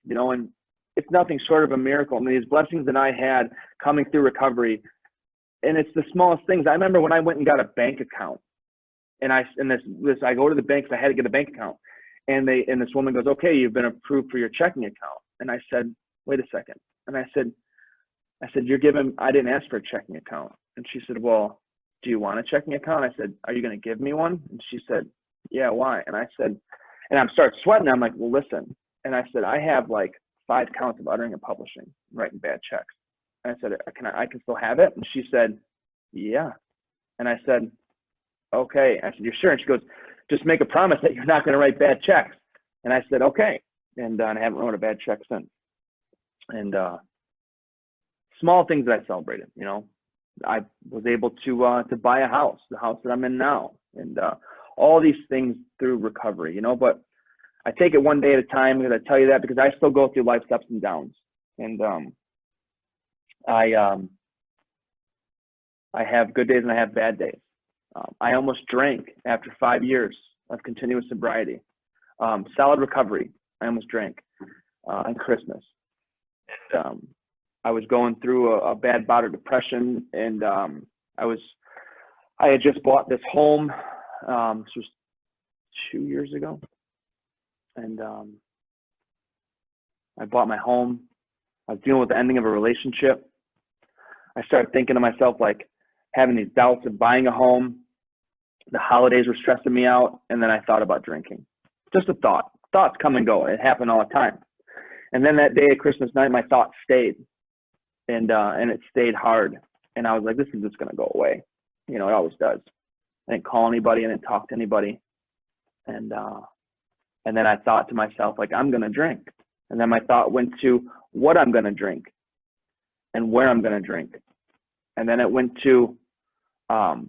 you know, and it's nothing short of a miracle. I mean, these blessings that I had coming through recovery, and it's the smallest things. I remember when I went and got a bank account, and I go to the bank because I had to get a bank account, and this woman goes, okay, you've been approved for your checking account. And I said, wait a second. And I said, I didn't ask for a checking account. And she said, well, do you want a checking account? I said, are you going to give me one? And she said, yeah, why? And I said, and I'm start sweating. I'm like, well, listen. And I said, I have like 5 counts of uttering and publishing, writing bad checks. And I said, I can still have it? And she said, yeah. And I said, okay. I said, you're sure? And she goes, just make a promise that you're not going to write bad checks. And I said, okay. And I haven't wrote a bad check since. And small things that I celebrated, you know, I was able to buy a house, the house that I'm in now, and all these things through recovery, you know, but I take it one day at a time. Because I tell you that because I still go through life's ups and downs. And I have good days and I have bad days. I almost drank after 5 years of continuous sobriety. Solid recovery. I almost drank on Christmas. And, I was going through a bad bout of depression, and I had just bought this home. This was 2 years ago, and I bought my home. I was dealing with the ending of a relationship. I started thinking to myself, like, having these doubts of buying a home. The holidays were stressing me out, and then I thought about drinking. Just a thought. Thoughts come and go. It happened all the time. And then that day at Christmas night, my thoughts stayed. And it stayed hard. And I was like, this is just going to go away. You know, it always does. I didn't call anybody. I didn't talk to anybody. And then I thought to myself, like, I'm going to drink. And then my thought went to what I'm going to drink and where I'm going to drink. And then it went to, then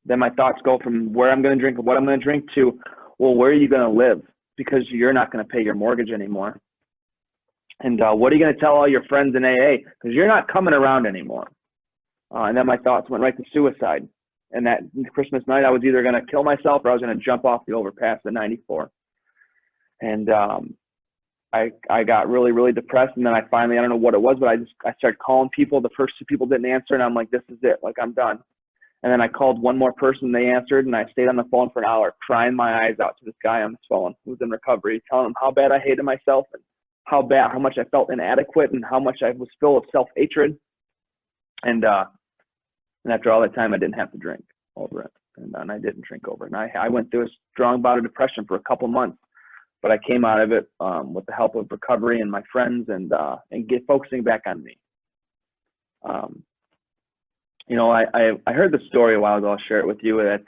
my thoughts go from where I'm going to drink and what I'm going to drink to, well, where are you going to live? Because you're not going to pay your mortgage anymore. And what are you going to tell all your friends in AA? Because you're not coming around anymore. And then my thoughts went right to suicide. And that Christmas night, I was either going to kill myself or I was going to jump off the overpass at 94. And I got really, really depressed. And then I finally, I don't know what it was, but I started calling people. The first 2 people didn't answer. And I'm like, this is it. Like, I'm done. And then I called one more person. They answered. And I stayed on the phone for an hour, crying my eyes out to this guy on the phone who was in recovery, telling him how bad I hated myself and how much I felt inadequate and how much I was full of self-hatred. And after all that time, I didn't have to drink over it. And I didn't drink over it. And I went through a strong bout of depression for a couple months, but I came out of it with the help of recovery and my friends and focusing back on me. You know, I heard the story a while ago. I'll share it with you that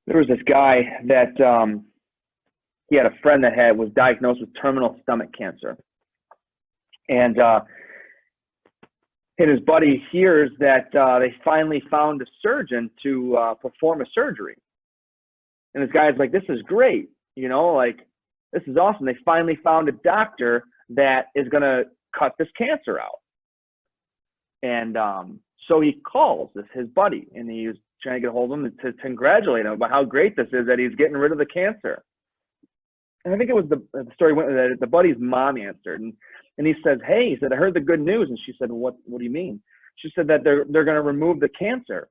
there was this guy that he had a friend that was diagnosed with terminal stomach cancer. And his buddy hears that they finally found a surgeon to perform a surgery. And this guy's like, this is great. You know, like, this is awesome. They finally found a doctor that is going to cut this cancer out. And so he calls his buddy, and he was trying to get a hold of him to congratulate him about how great this is that he's getting rid of the cancer. And I think it was the story went that the buddy's mom answered, and he says, hey, he said, I heard the good news. And she said, what do you mean? She said that they're going to remove the cancer,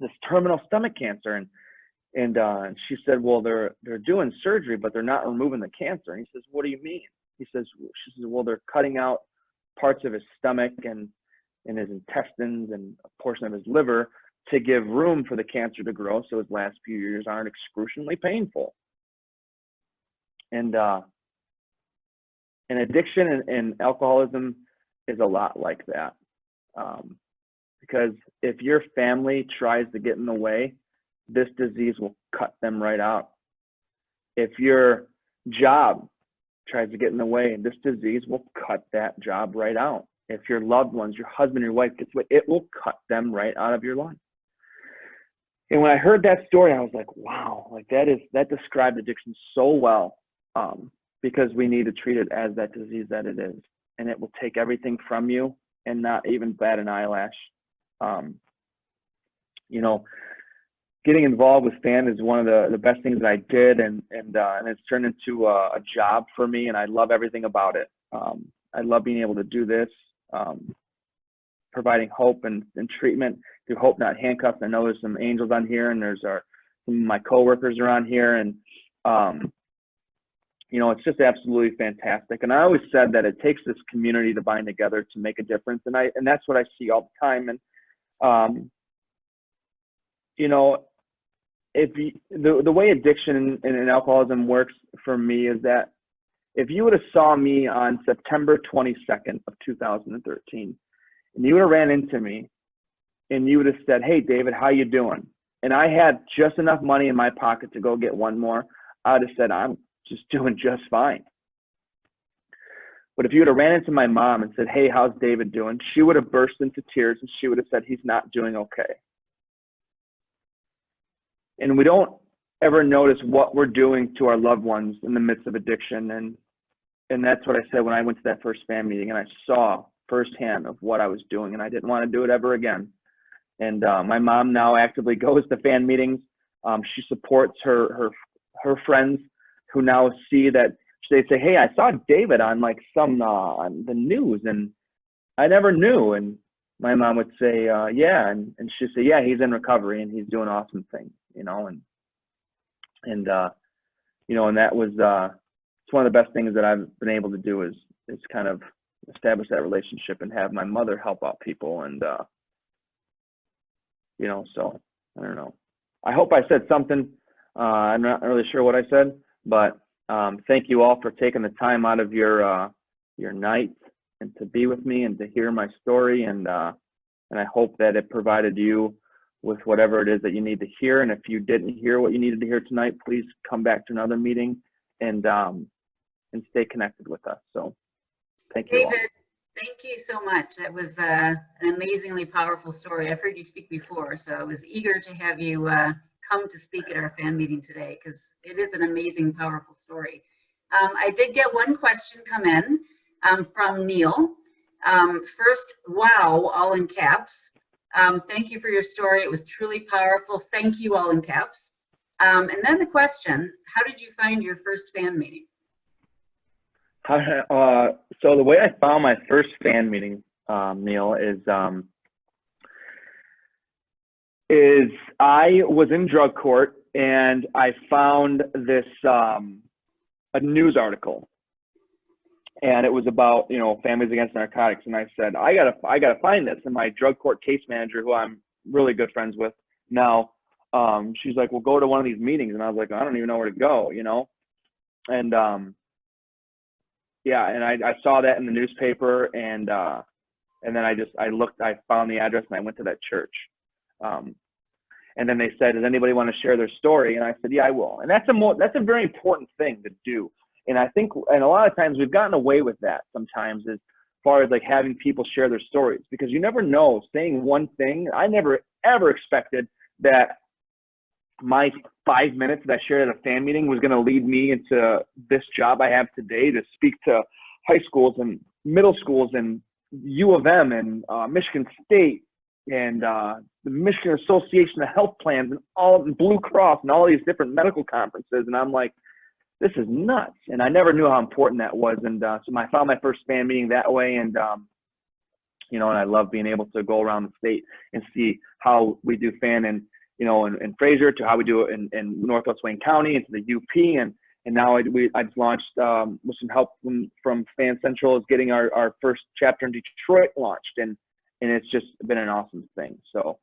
this terminal stomach cancer. And she said, well, they're doing surgery, but they're not removing the cancer. And he says, what do you mean? She says, well, they're cutting out parts of his stomach and his intestines and a portion of his liver to give room for the cancer to grow so his last few years aren't excruciatingly painful. And addiction and alcoholism is a lot like that. Because if your family tries to get in the way, this disease will cut them right out. If your job tries to get in the way, this disease will cut that job right out. If your loved ones, your husband, your wife gets away, it will cut them right out of your life. And when I heard that story, I was like, wow, like that described addiction so well, because we need to treat it as that disease that it is. And it will take everything from you and not even bat an eyelash. You know, getting involved with FAN is one of the best things that I did, and it's turned into a job for me, and I love everything about it. I love being able to do this, providing hope and treatment through Hope Not Handcuffed. I know there's some angels on here, and some of my coworkers are on here, and you know, it's just absolutely fantastic. And I always said that it takes this community to bind together to make a difference, and that's what I see all the time. And you know, the way addiction and alcoholism works for me is that if you would have saw me on September 22nd of 2013, and you would have ran into me and you would have said, "Hey, David, how you doing?" And I had just enough money in my pocket to go get one more, I would have said, "I'm just doing just fine." But if you would have ran into my mom and said, "Hey, how's David doing?" she would have burst into tears and she would have said, "He's not doing okay." And we don't ever notice what we're doing to our loved ones in the midst of addiction. And that's what I said when I went to that first FAN meeting, and I saw firsthand of what I was doing, and I didn't want to do it ever again. And my mom now actively goes to FAN meetings. She supports her friends who now see that they say, "Hey, I saw David on like on the news, and I never knew." And my mom would say, "Yeah," and she'd say, "Yeah, he's in recovery and he's doing awesome things," you know. And you know, and that was it's one of the best things that I've been able to do is kind of establish that relationship and have my mother help out people. And you know, so I don't know. I hope I said something. I'm not really sure what I said, but thank you all for taking the time out of your night and to be with me and to hear my story. And I hope that it provided you with whatever it is that you need to hear. And if you didn't hear what you needed to hear tonight, please come back to another meeting and stay connected with us. So thank you all. David, thank you so much. That was an amazingly powerful story. I've heard you speak before, so I was eager to have you come to speak at our FAN meeting today, because it is an amazing, powerful story. I did get one question come in from Neil. First, wow, all in caps. Thank you for your story. It was truly powerful. Thank you, all in caps. And then the question, how did you find your first FAN meeting? So the way I found my first FAN meeting, Neil, is I was in drug court and I found this a news article, and it was about, you know, Families Against Narcotics, and I said, I gotta find this. And my drug court case manager, who I'm really good friends with now, she's like, "Well, go to one of these meetings." And I was like, "I don't even know where to go," you know. And yeah, and I saw that in the newspaper, and then I found the address and I went to that church. And then they said, "Does anybody want to share their story?" And I said, "Yeah, I will." And that's a very important thing to do. And I think, and a lot of times we've gotten away with that sometimes, as far as like having people share their stories, because you never know, saying one thing. I never ever expected that my 5 minutes that I shared at a FAN meeting was going to lead me into this job I have today, to speak to high schools and middle schools and U of M and Michigan State and the Michigan Association of Health Plans and all Blue Cross and all these different medical conferences. And I'm like, this is nuts. And I never knew how important that was. And so I found my first FAN meeting that way. And, you know, and I love being able to go around the state and see how we do FAN and, you know, in Fraser, to how we do it in Northwest Wayne County, into the UP. And now I just launched, with some help from FAN Central, is getting our first chapter in Detroit launched. And it's just been an awesome thing. So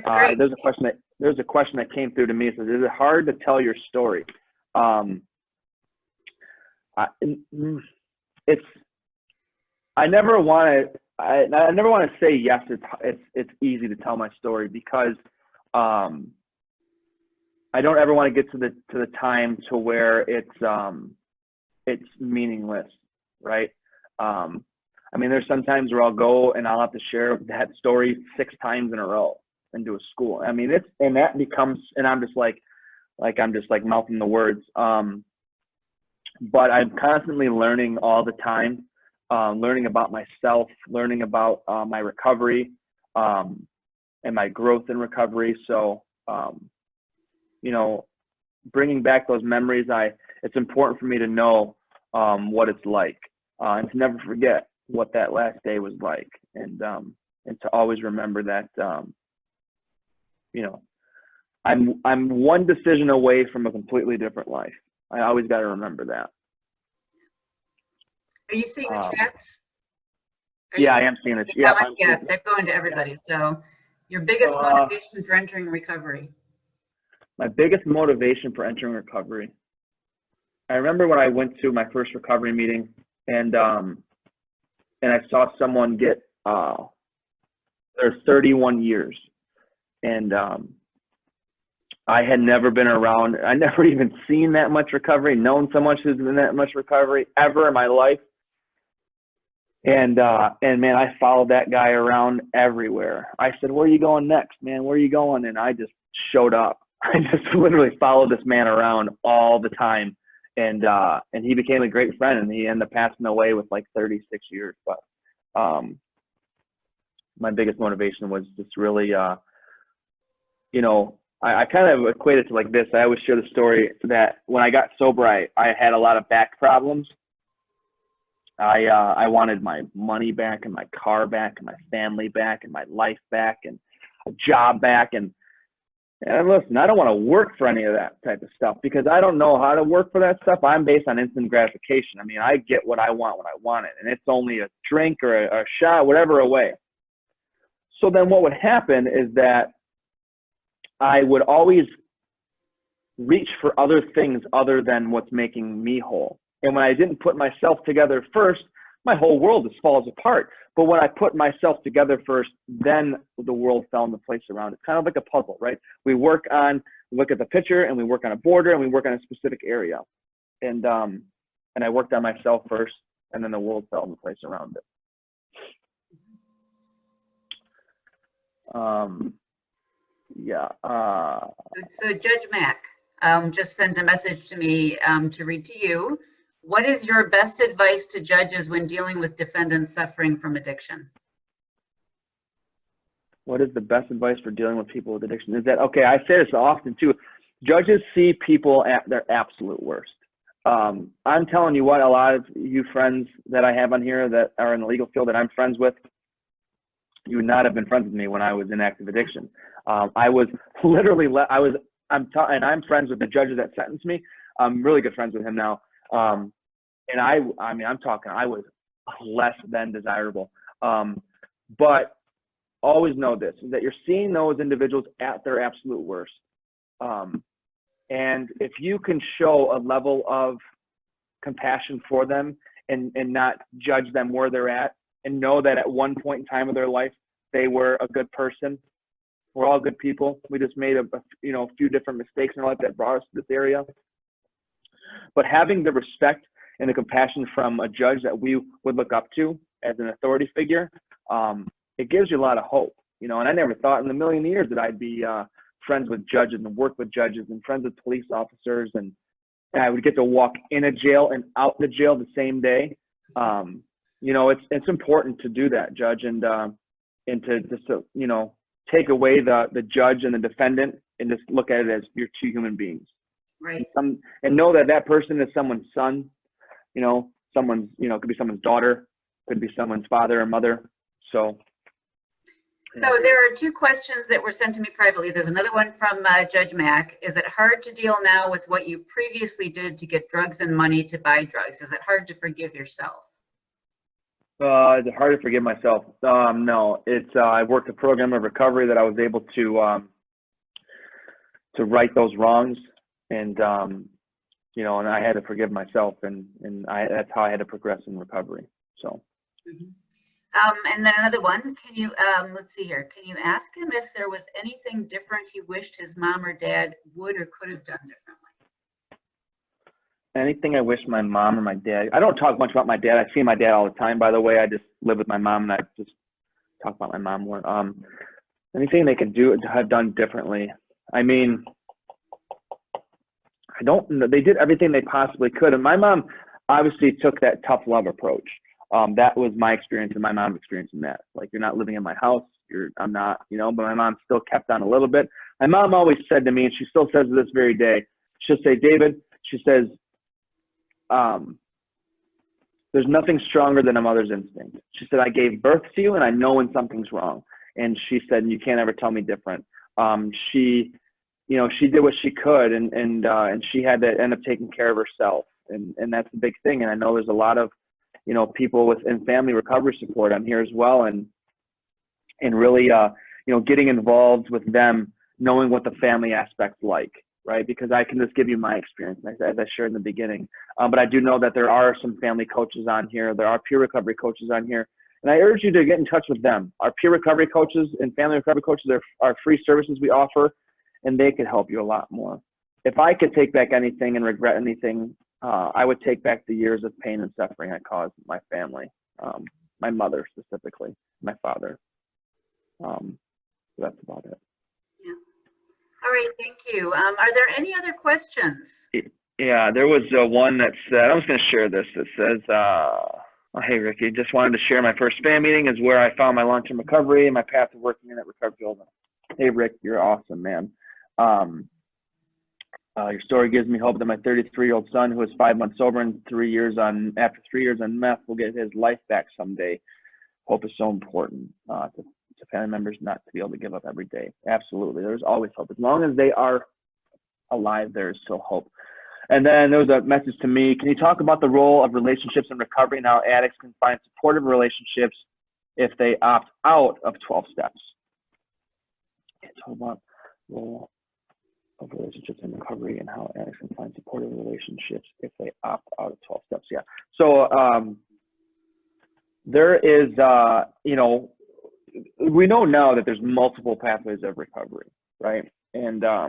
That's great. There's a question that came through to me. It says, is it hard to tell your story? I never want to say yes. It's easy to tell my story because I don't ever want to get to the time to where it's meaningless, right? I mean, there's some times where I'll go and I'll have to share that story 6 times in a row into a school. I mean, that becomes, and I'm just like mouthing the words. But I'm constantly learning all the time, learning about myself, learning about my recovery, and my growth in recovery. So, you know, bringing back those memories, it's important for me to know what it's like, and to never forget what that last day was like, and to always remember that, you know, I'm one decision away from a completely different life. I always got to remember that. Are you seeing the chats? Yeah, I am seeing it. Yeah, they're going to everybody. So your biggest motivation for entering recovery? My biggest motivation for entering recovery. I remember when I went to my first recovery meeting, and I saw someone get their 31 years, and I had never been around. I never even seen that much recovery, known someone who's been in that much recovery ever in my life. And man, I followed that guy around everywhere. I said, "Where are you going next, man? Where are you going?" And I just showed up. I just literally followed this man around all the time. And he became a great friend, and he ended up passing away with like 36 years. But my biggest motivation was just really, you know, I kind of equate it to like this. I always share the story that when I got sober, I had a lot of back problems. I wanted my money back, and my car back, and my family back, and my life back, and a job back. And listen, I don't want to work for any of that type of stuff because I don't know how to work for that stuff. I'm based on instant gratification. I mean, I get what I want when I want it, and it's only a drink or a shot, whatever away. So then what would happen is that I would always reach for other things other than what's making me whole. And when I didn't put myself together first, my whole world just falls apart. But when I put myself together first, then the world fell into place around it. It's kind of like a puzzle, right? We look at the picture, and we work on a border, and we work on a specific area. And I worked on myself first, and then the world fell into place around it. Yeah. So Judge Mack just sent a message to me to read to you. What is your best advice to judges when dealing with defendants suffering from addiction? What is the best advice for dealing with people with addiction? Is that, okay, I say this often too. Judges see people at their absolute worst. I'm telling you what, a lot of you friends that I have on here that are in the legal field that I'm friends with, you would not have been friends with me when I was in active addiction. I was literally, and I'm friends with the judges that sentenced me. I'm really good friends with him now. And I mean, I'm talking, I was less than desirable. But always know this, is that you're seeing those individuals at their absolute worst. And if you can show a level of compassion for them and not judge them where they're at, and know that at one point in time of their life, they were a good person. We're all good people. We just made a few different mistakes in our life that brought us to this area. But having the respect and the compassion from a judge that we would look up to as an authority figure, it gives you a lot of hope, and I never thought in a million years that I'd be friends with judges and work with judges and friends with police officers, and I would get to walk in a jail and out the jail the same day. It's important to do that, Judge, and to just take away the judge and the defendant and just look at it as you're two human beings. Right. And know that person is someone's son, someone's, could be someone's daughter, could be someone's father or mother. So there are 2 questions that were sent to me privately. There's another one from Judge Mack. Is it hard to deal now with what you previously did to get drugs and money to buy drugs? Is it hard to forgive yourself? Is it hard to forgive myself? No, it's I worked a program of recovery that I was able to right those wrongs, and you know, and I had to forgive myself, and that's how I had to progress in recovery. So. Mhm. And then another one, can you, let's see here, can you ask him if there was anything different he wished his mom or dad would or could have done differently? Anything I wish my mom or my dad, I don't talk much about my dad. I see my dad all the time, by the way. I just live with my mom, and I just talk about my mom more. Anything they could do, have done differently. I mean, I don't know. They did everything they possibly could. And my mom obviously took that tough love approach. That was my experience and my mom's experience in that. Like, you're not living in my house. I'm not, you know, but my mom still kept on a little bit. My mom always said to me, and she still says to this very day, she'll say, David, she says, there's nothing stronger than a mother's instinct. She said, I gave birth to you and I know when something's wrong. And she said, you can't ever tell me different. She, you know, she did what she could, and she had to end up taking care of herself. And that's the big thing. And I know there's a lot of, you know, people within family recovery support. I'm here as well. And really, you know, getting involved with them, knowing what the family aspect's like, right? Because I can just give you my experience, as I shared in the beginning. But I do know that there are some family coaches on here. There are peer recovery coaches on here. And I urge you to get in touch with them. Our peer recovery coaches and family recovery coaches are free services we offer, and they could help you a lot more. If I could take back anything and regret anything, I would take back the years of pain and suffering I caused my family, my mother specifically, my father. So that's about it. Yeah. All right, thank you. Are there any other questions? Yeah, there was one that said, I'm just going to share this. It says, oh, hey, Ricky, just wanted to share my first fan meeting is where I found my long-term recovery and my path to working in that recovery field. Hey, Rick, you're awesome, man. Your story gives me hope that my 33-year-old son, who is 5 months sober and after 3 years on meth, will get his life back someday. Hope is so important to family members not to be able to give up every day. Absolutely. There's always hope. As long as they are alive, there is still hope. And then there was a message to me. Can you talk about the role of relationships in recovery and how addicts can find supportive relationships if they opt out of 12 steps? Can you talk about the role of relationships in recovery and how addicts can find supportive relationships if they opt out of 12 steps? Yeah. So there is, you know, we know now that there's multiple pathways of recovery, right? And I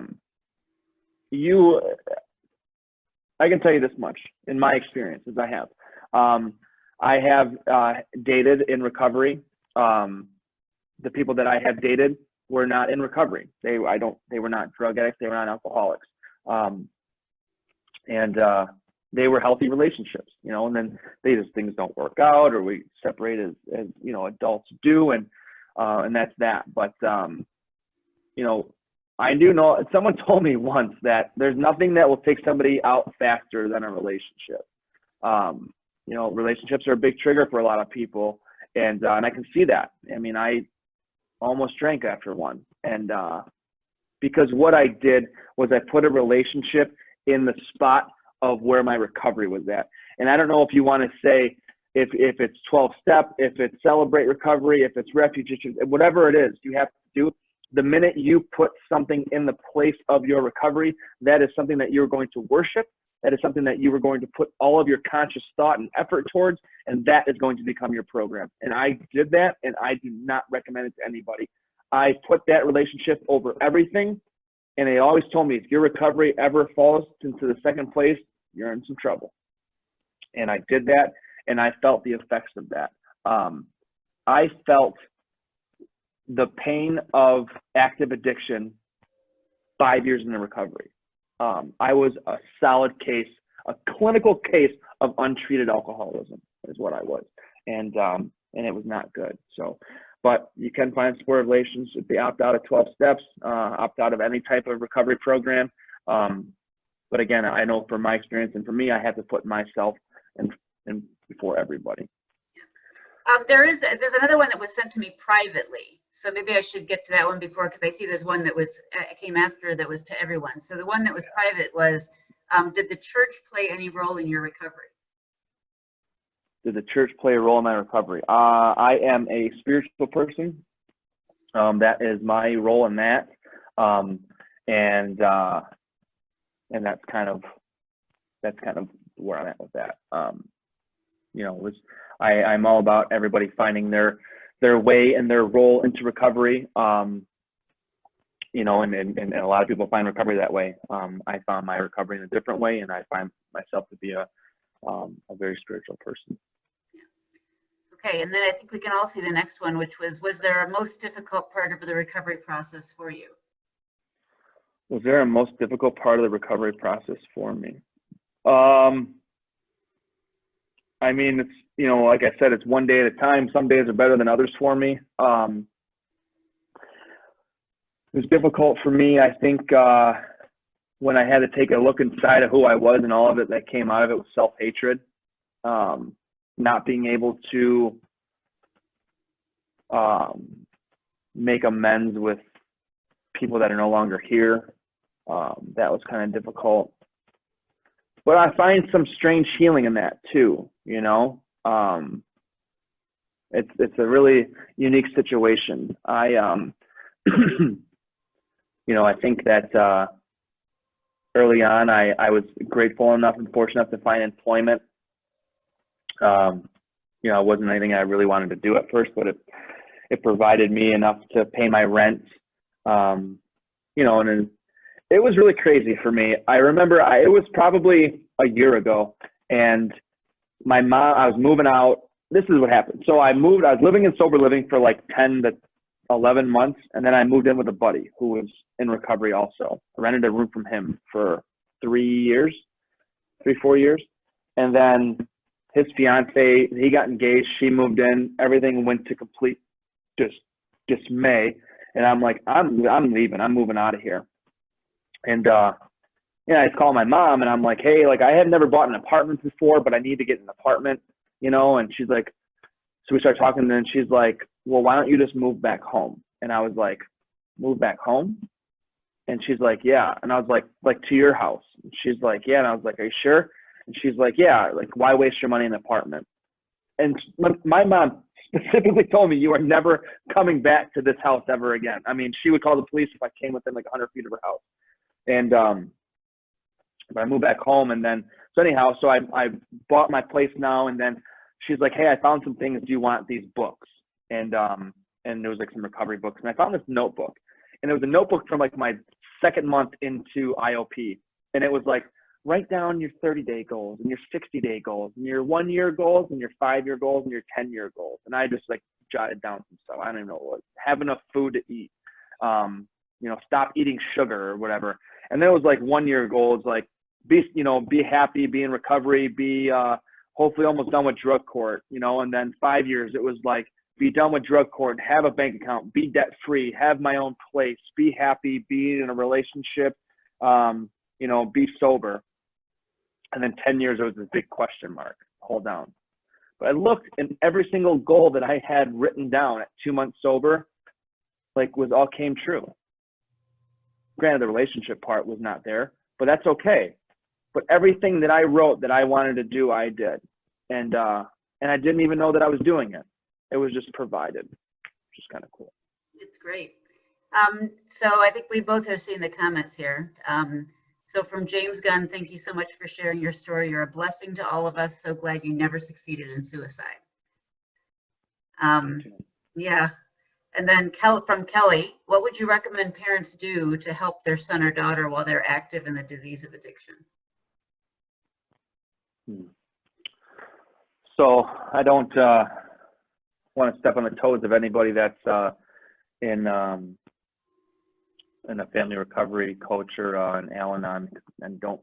can tell you this much in my experience, as I have dated in recovery. The people that I have dated were not in recovery. They were not drug addicts. They were not alcoholics. They were healthy relationships, you know, and then things don't work out, or we separate as you know, adults do. And that's that. But, you know, I do know, someone told me once that there's nothing that will take somebody out faster than a relationship. You know, relationships are a big trigger for a lot of people. And I can see that. I mean, I almost drank after one. And because what I did was I put a relationship in the spot of where my recovery was at. And I don't know if you want to say, if it's 12-step, if it's celebrate recovery, if it's refuge, whatever it is you have to do, the minute you put something in the place of your recovery, that is something that you're going to worship. That is something that you are going to put all of your conscious thought and effort towards, and that is going to become your program. And I did that, and I do not recommend it to anybody. I put that relationship over everything, and they always told me, if your recovery ever falls into the second place, you're in some trouble. And I did that, and I felt the effects of that. I felt the pain of active addiction 5 years in the recovery. I was a solid case, a clinical case of untreated alcoholism is what I was. And it was not good. So, but you can find supportive relations if they opt out of 12 steps, opt out of any type of recovery program. But again, I know from my experience and for me, I had to put myself in before everybody. There's another one that was sent to me privately. So maybe I should get to that one before, because I see there's one that was came after that was to everyone. So the one that was private was, did the church play any role in your recovery? Did the church play a role in my recovery? I am a spiritual person. That is my role in that. And that's kind of where I'm at with that. You know, I'm all about everybody finding their way and their role into recovery. You know, and a lot of people find recovery that way. I found my recovery in a different way, and I find myself to be a very spiritual person. Okay, and then I think we can all see the next one, which was there a most difficult part of the recovery process for you? Was there a most difficult part of the recovery process for me? I mean, it's, you know, like I said, it's one day at a time. Some days are better than others for me. It was difficult for me, I think, when I had to take a look inside of who I was, and all of it that came out of it was self-hatred. Not being able to make amends with people that are no longer here. That was kind of difficult. But I find some strange healing in that too, you know. It's a really unique situation. You know, I think that early on I was grateful enough and fortunate enough to find employment. You know, it wasn't anything I really wanted to do at first, but it provided me enough to pay my rent. You know, and it was really crazy for me. I remember it was probably a year ago, and my mom, I was moving out. This is what happened. So I was living in sober living for like 10 to 11 months, and then I moved in with a buddy who was in recovery also. I rented a room from him for 4 years. And then his fiance, he got engaged, she moved in, everything went to complete dismay. And I'm like, I'm leaving, I'm moving out of here. And I call my mom and I'm like, hey, like I had never bought an apartment before, but I need to get an apartment, you know? And she's like, so we start talking, and then she's like, well, why don't you just move back home? And I was like, move back home? And she's like, yeah. And I was like to your house? And she's like, yeah. And I was like, are you sure? And she's like, yeah, like why waste your money in an apartment? And my mom specifically told me, you are never coming back to this house ever again. I mean, she would call the police if I came within like 100 feet of her house. And but I moved back home, and then so anyhow, so I bought my place now, and then she's like, hey, I found some things. Do you want these books? And there was like some recovery books, and I found this notebook, and it was a notebook from like my second month into IOP, and it was like, write down your 30-day goals and your 60-day goals and your 1-year goals and your 5-year goals and your 10-year goals. And I just like jotted down some stuff. I don't even know what. Have enough food to eat. You know, stop eating sugar or whatever. And then it was like 1-year goals, like be happy, be in recovery, be hopefully almost done with drug court, you know. And then 5 years, it was like be done with drug court, have a bank account, be debt free, have my own place, be happy, be in a relationship, you know, be sober. And then 10 years, it was this big question mark. Hold down. But I looked, and every single goal that I had written down at 2 months sober, like all came true. Granted, the relationship part was not there, but that's okay. But everything that I wrote that I wanted to do, I did. And I didn't even know that I was doing it. It was just provided, which is kind of cool. It's great. So I think we both have seen the comments here. So from James Gunn, thank you so much for sharing your story. You're a blessing to all of us. So glad you never succeeded in suicide. Yeah. And then from Kelly, what would you recommend parents do to help their son or daughter while they're active in the disease of addiction? So I don't want to step on the toes of anybody that's in a family recovery coach or an Al-Anon, and don't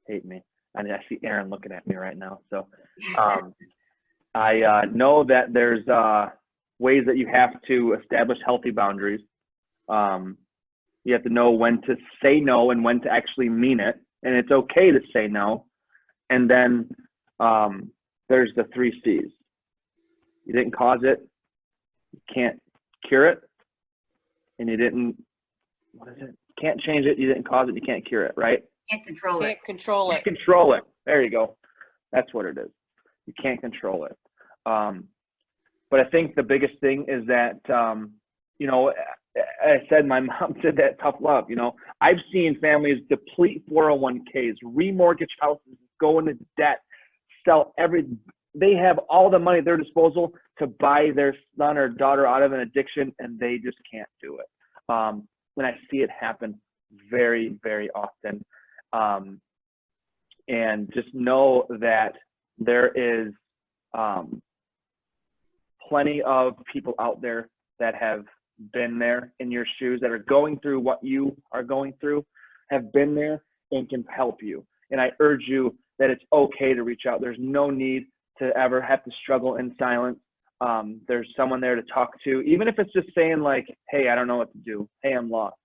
hate me. I mean, I see Aaron looking at me right now. So I know that there's ways that you have to establish healthy boundaries. You have to know when to say no and when to actually mean it. And it's okay to say no. And then there's the 3 C's. You didn't cause it. You can't cure it. And you didn't, what is it? Can't change it. You didn't cause it. You can't cure it, right? Can't control it. Can't control it. Control it. There you go. That's what it is. You can't control it. But I think the biggest thing is that, you know, I said, my mom said that tough love. You know, I've seen families deplete 401ks, remortgage houses, go into debt, sell they have all the money at their disposal to buy their son or daughter out of an addiction, and they just can't do it. And I see it happen very, very often. And just know that there is plenty of people out there that have been there in your shoes, that are going through what you are going through, have been there and can help you. And I urge you that it's okay to reach out. There's no need to ever have to struggle in silence. There's someone there to talk to, even if it's just saying like, hey, I don't know what to do. Hey, I'm lost.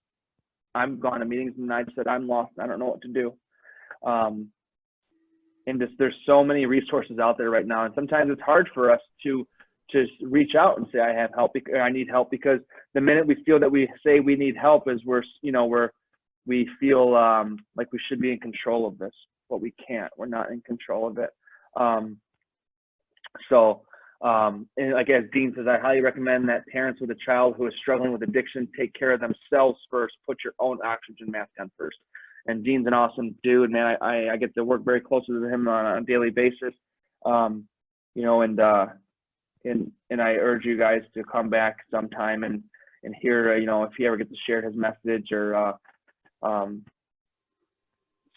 I've gone to meetings and I said, I'm lost. I don't know what to do. And just, there's so many resources out there right now. And sometimes it's hard for us to just reach out and say, I have help, or I need help, because the minute we feel that we say we need help is we feel like we should be in control of this, but we can't. We're not in control of it. And like as Dean says, I highly recommend that parents with a child who is struggling with addiction take care of themselves first. Put your own oxygen mask on first. And Dean's an awesome dude, man. I get to work very closely with him on a daily basis. You know, and I urge you guys to come back sometime and hear, you know, if he ever gets to share his message, or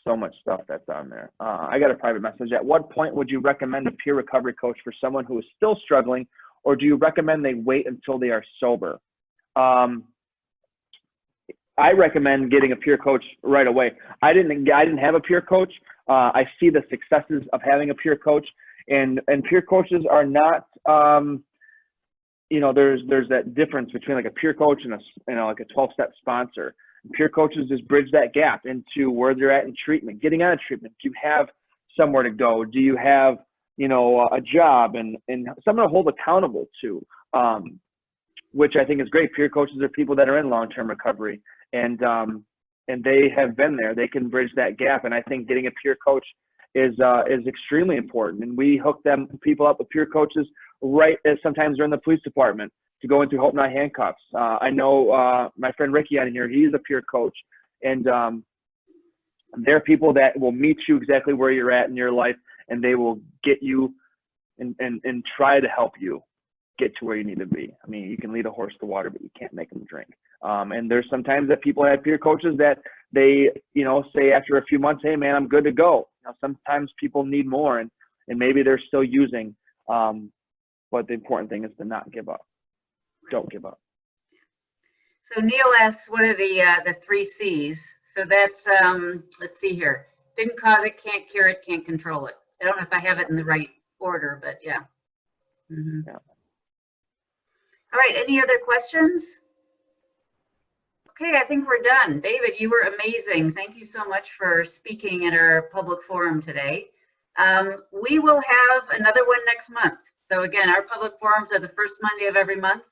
so much stuff that's on there. I got a private message. At what point would you recommend a peer recovery coach for someone who is still struggling, or do you recommend they wait until they are sober? I recommend getting a peer coach right away. I didn't have a peer coach. I see the successes of having a peer coach, and peer coaches are not, you know, there's that difference between like a peer coach and like a 12-step sponsor. Peer coaches just bridge that gap into where they're at in treatment, getting out of treatment. Do you have somewhere to go? Do you have, you know, a job and someone to hold accountable to, which I think is great. Peer coaches are people that are in long-term recovery, and they have been there. They can bridge that gap. And I think getting a peer coach is extremely important. And we hook people up with peer coaches right as sometimes they're in the police department, to go into Hope Not Handcuffs. I know my friend Ricky on here, he's a peer coach, and they're people that will meet you exactly where you're at in your life, and they will get you and try to help you get to where you need to be. I mean, you can lead a horse to water, but you can't make them drink. And there's sometimes that people have peer coaches that they, you know, say after a few months, hey man, I'm good to go. Now, sometimes people need more, and maybe they're still using, but the important thing is to not give up. Don't give up. So Neil asks, what are the 3 C's? So that's, let's see here. Didn't cause it, can't cure it, can't control it. I don't know if I have it in the right order, but yeah. Yeah. All right, any other questions? Okay, I think we're done. David, you were amazing. Thank you so much for speaking at our public forum today. We will have another one next month. So again, our public forums are the first Monday of every month,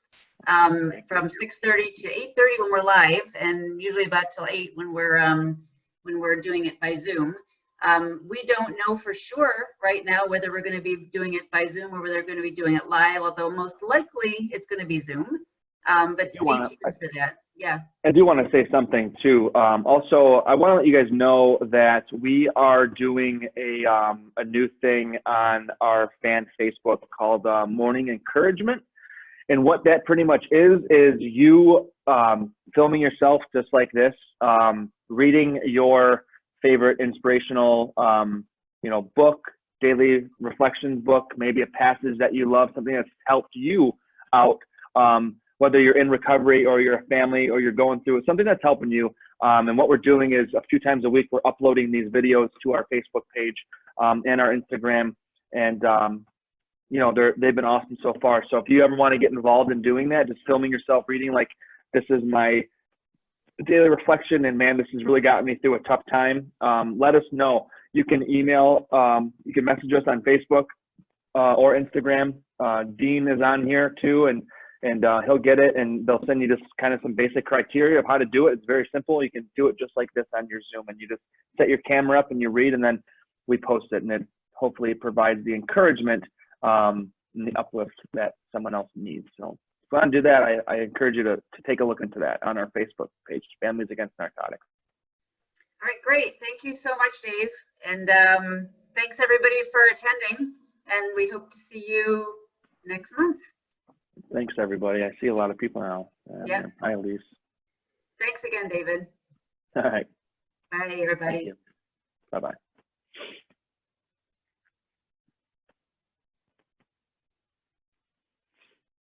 from 6:30 to 8:30 when we're live, and usually about till 8 when we're doing it by Zoom. We don't know for sure right now whether we're going to be doing it by Zoom or whether we're going to be doing it live, although most likely it's going to be Zoom. But stay tuned for that. Yeah. I do want to say something too. Also, I want to let you guys know that we are doing a new thing on our fan Facebook called Morning Encouragement. And what that pretty much is you filming yourself just like this, reading your favorite inspirational, you know, book, daily reflections book, maybe a passage that you love, something that's helped you out. Whether you're in recovery or you're a family or you're going through it, something that's helping you. And what we're doing is a few times a week, we're uploading these videos to our Facebook page and our Instagram. And, you know, they've been awesome so far. So if you ever want to get involved in doing that, just filming yourself reading, like, this is my daily reflection, and man, this has really gotten me through a tough time. Let us know. You can email, you can message us on Facebook or Instagram. Dean is on here too, and he'll get it, and they'll send you just kind of some basic criteria of how to do it. It's very simple. You can do it just like this on your Zoom, and you just set your camera up and you read, and then we post it, and it hopefully it provides the encouragement and the uplift that someone else needs. So if you want to do that, I encourage you to take a look into that on our Facebook page, Families Against Narcotics. All right, great. Thank you so much, Dave. And thanks everybody for attending. And we hope to see you next month. Thanks, everybody. I see a lot of people now. Yeah. Hi, Elise. Thanks again, David. All right. Bye, everybody. Thank you. Bye-bye.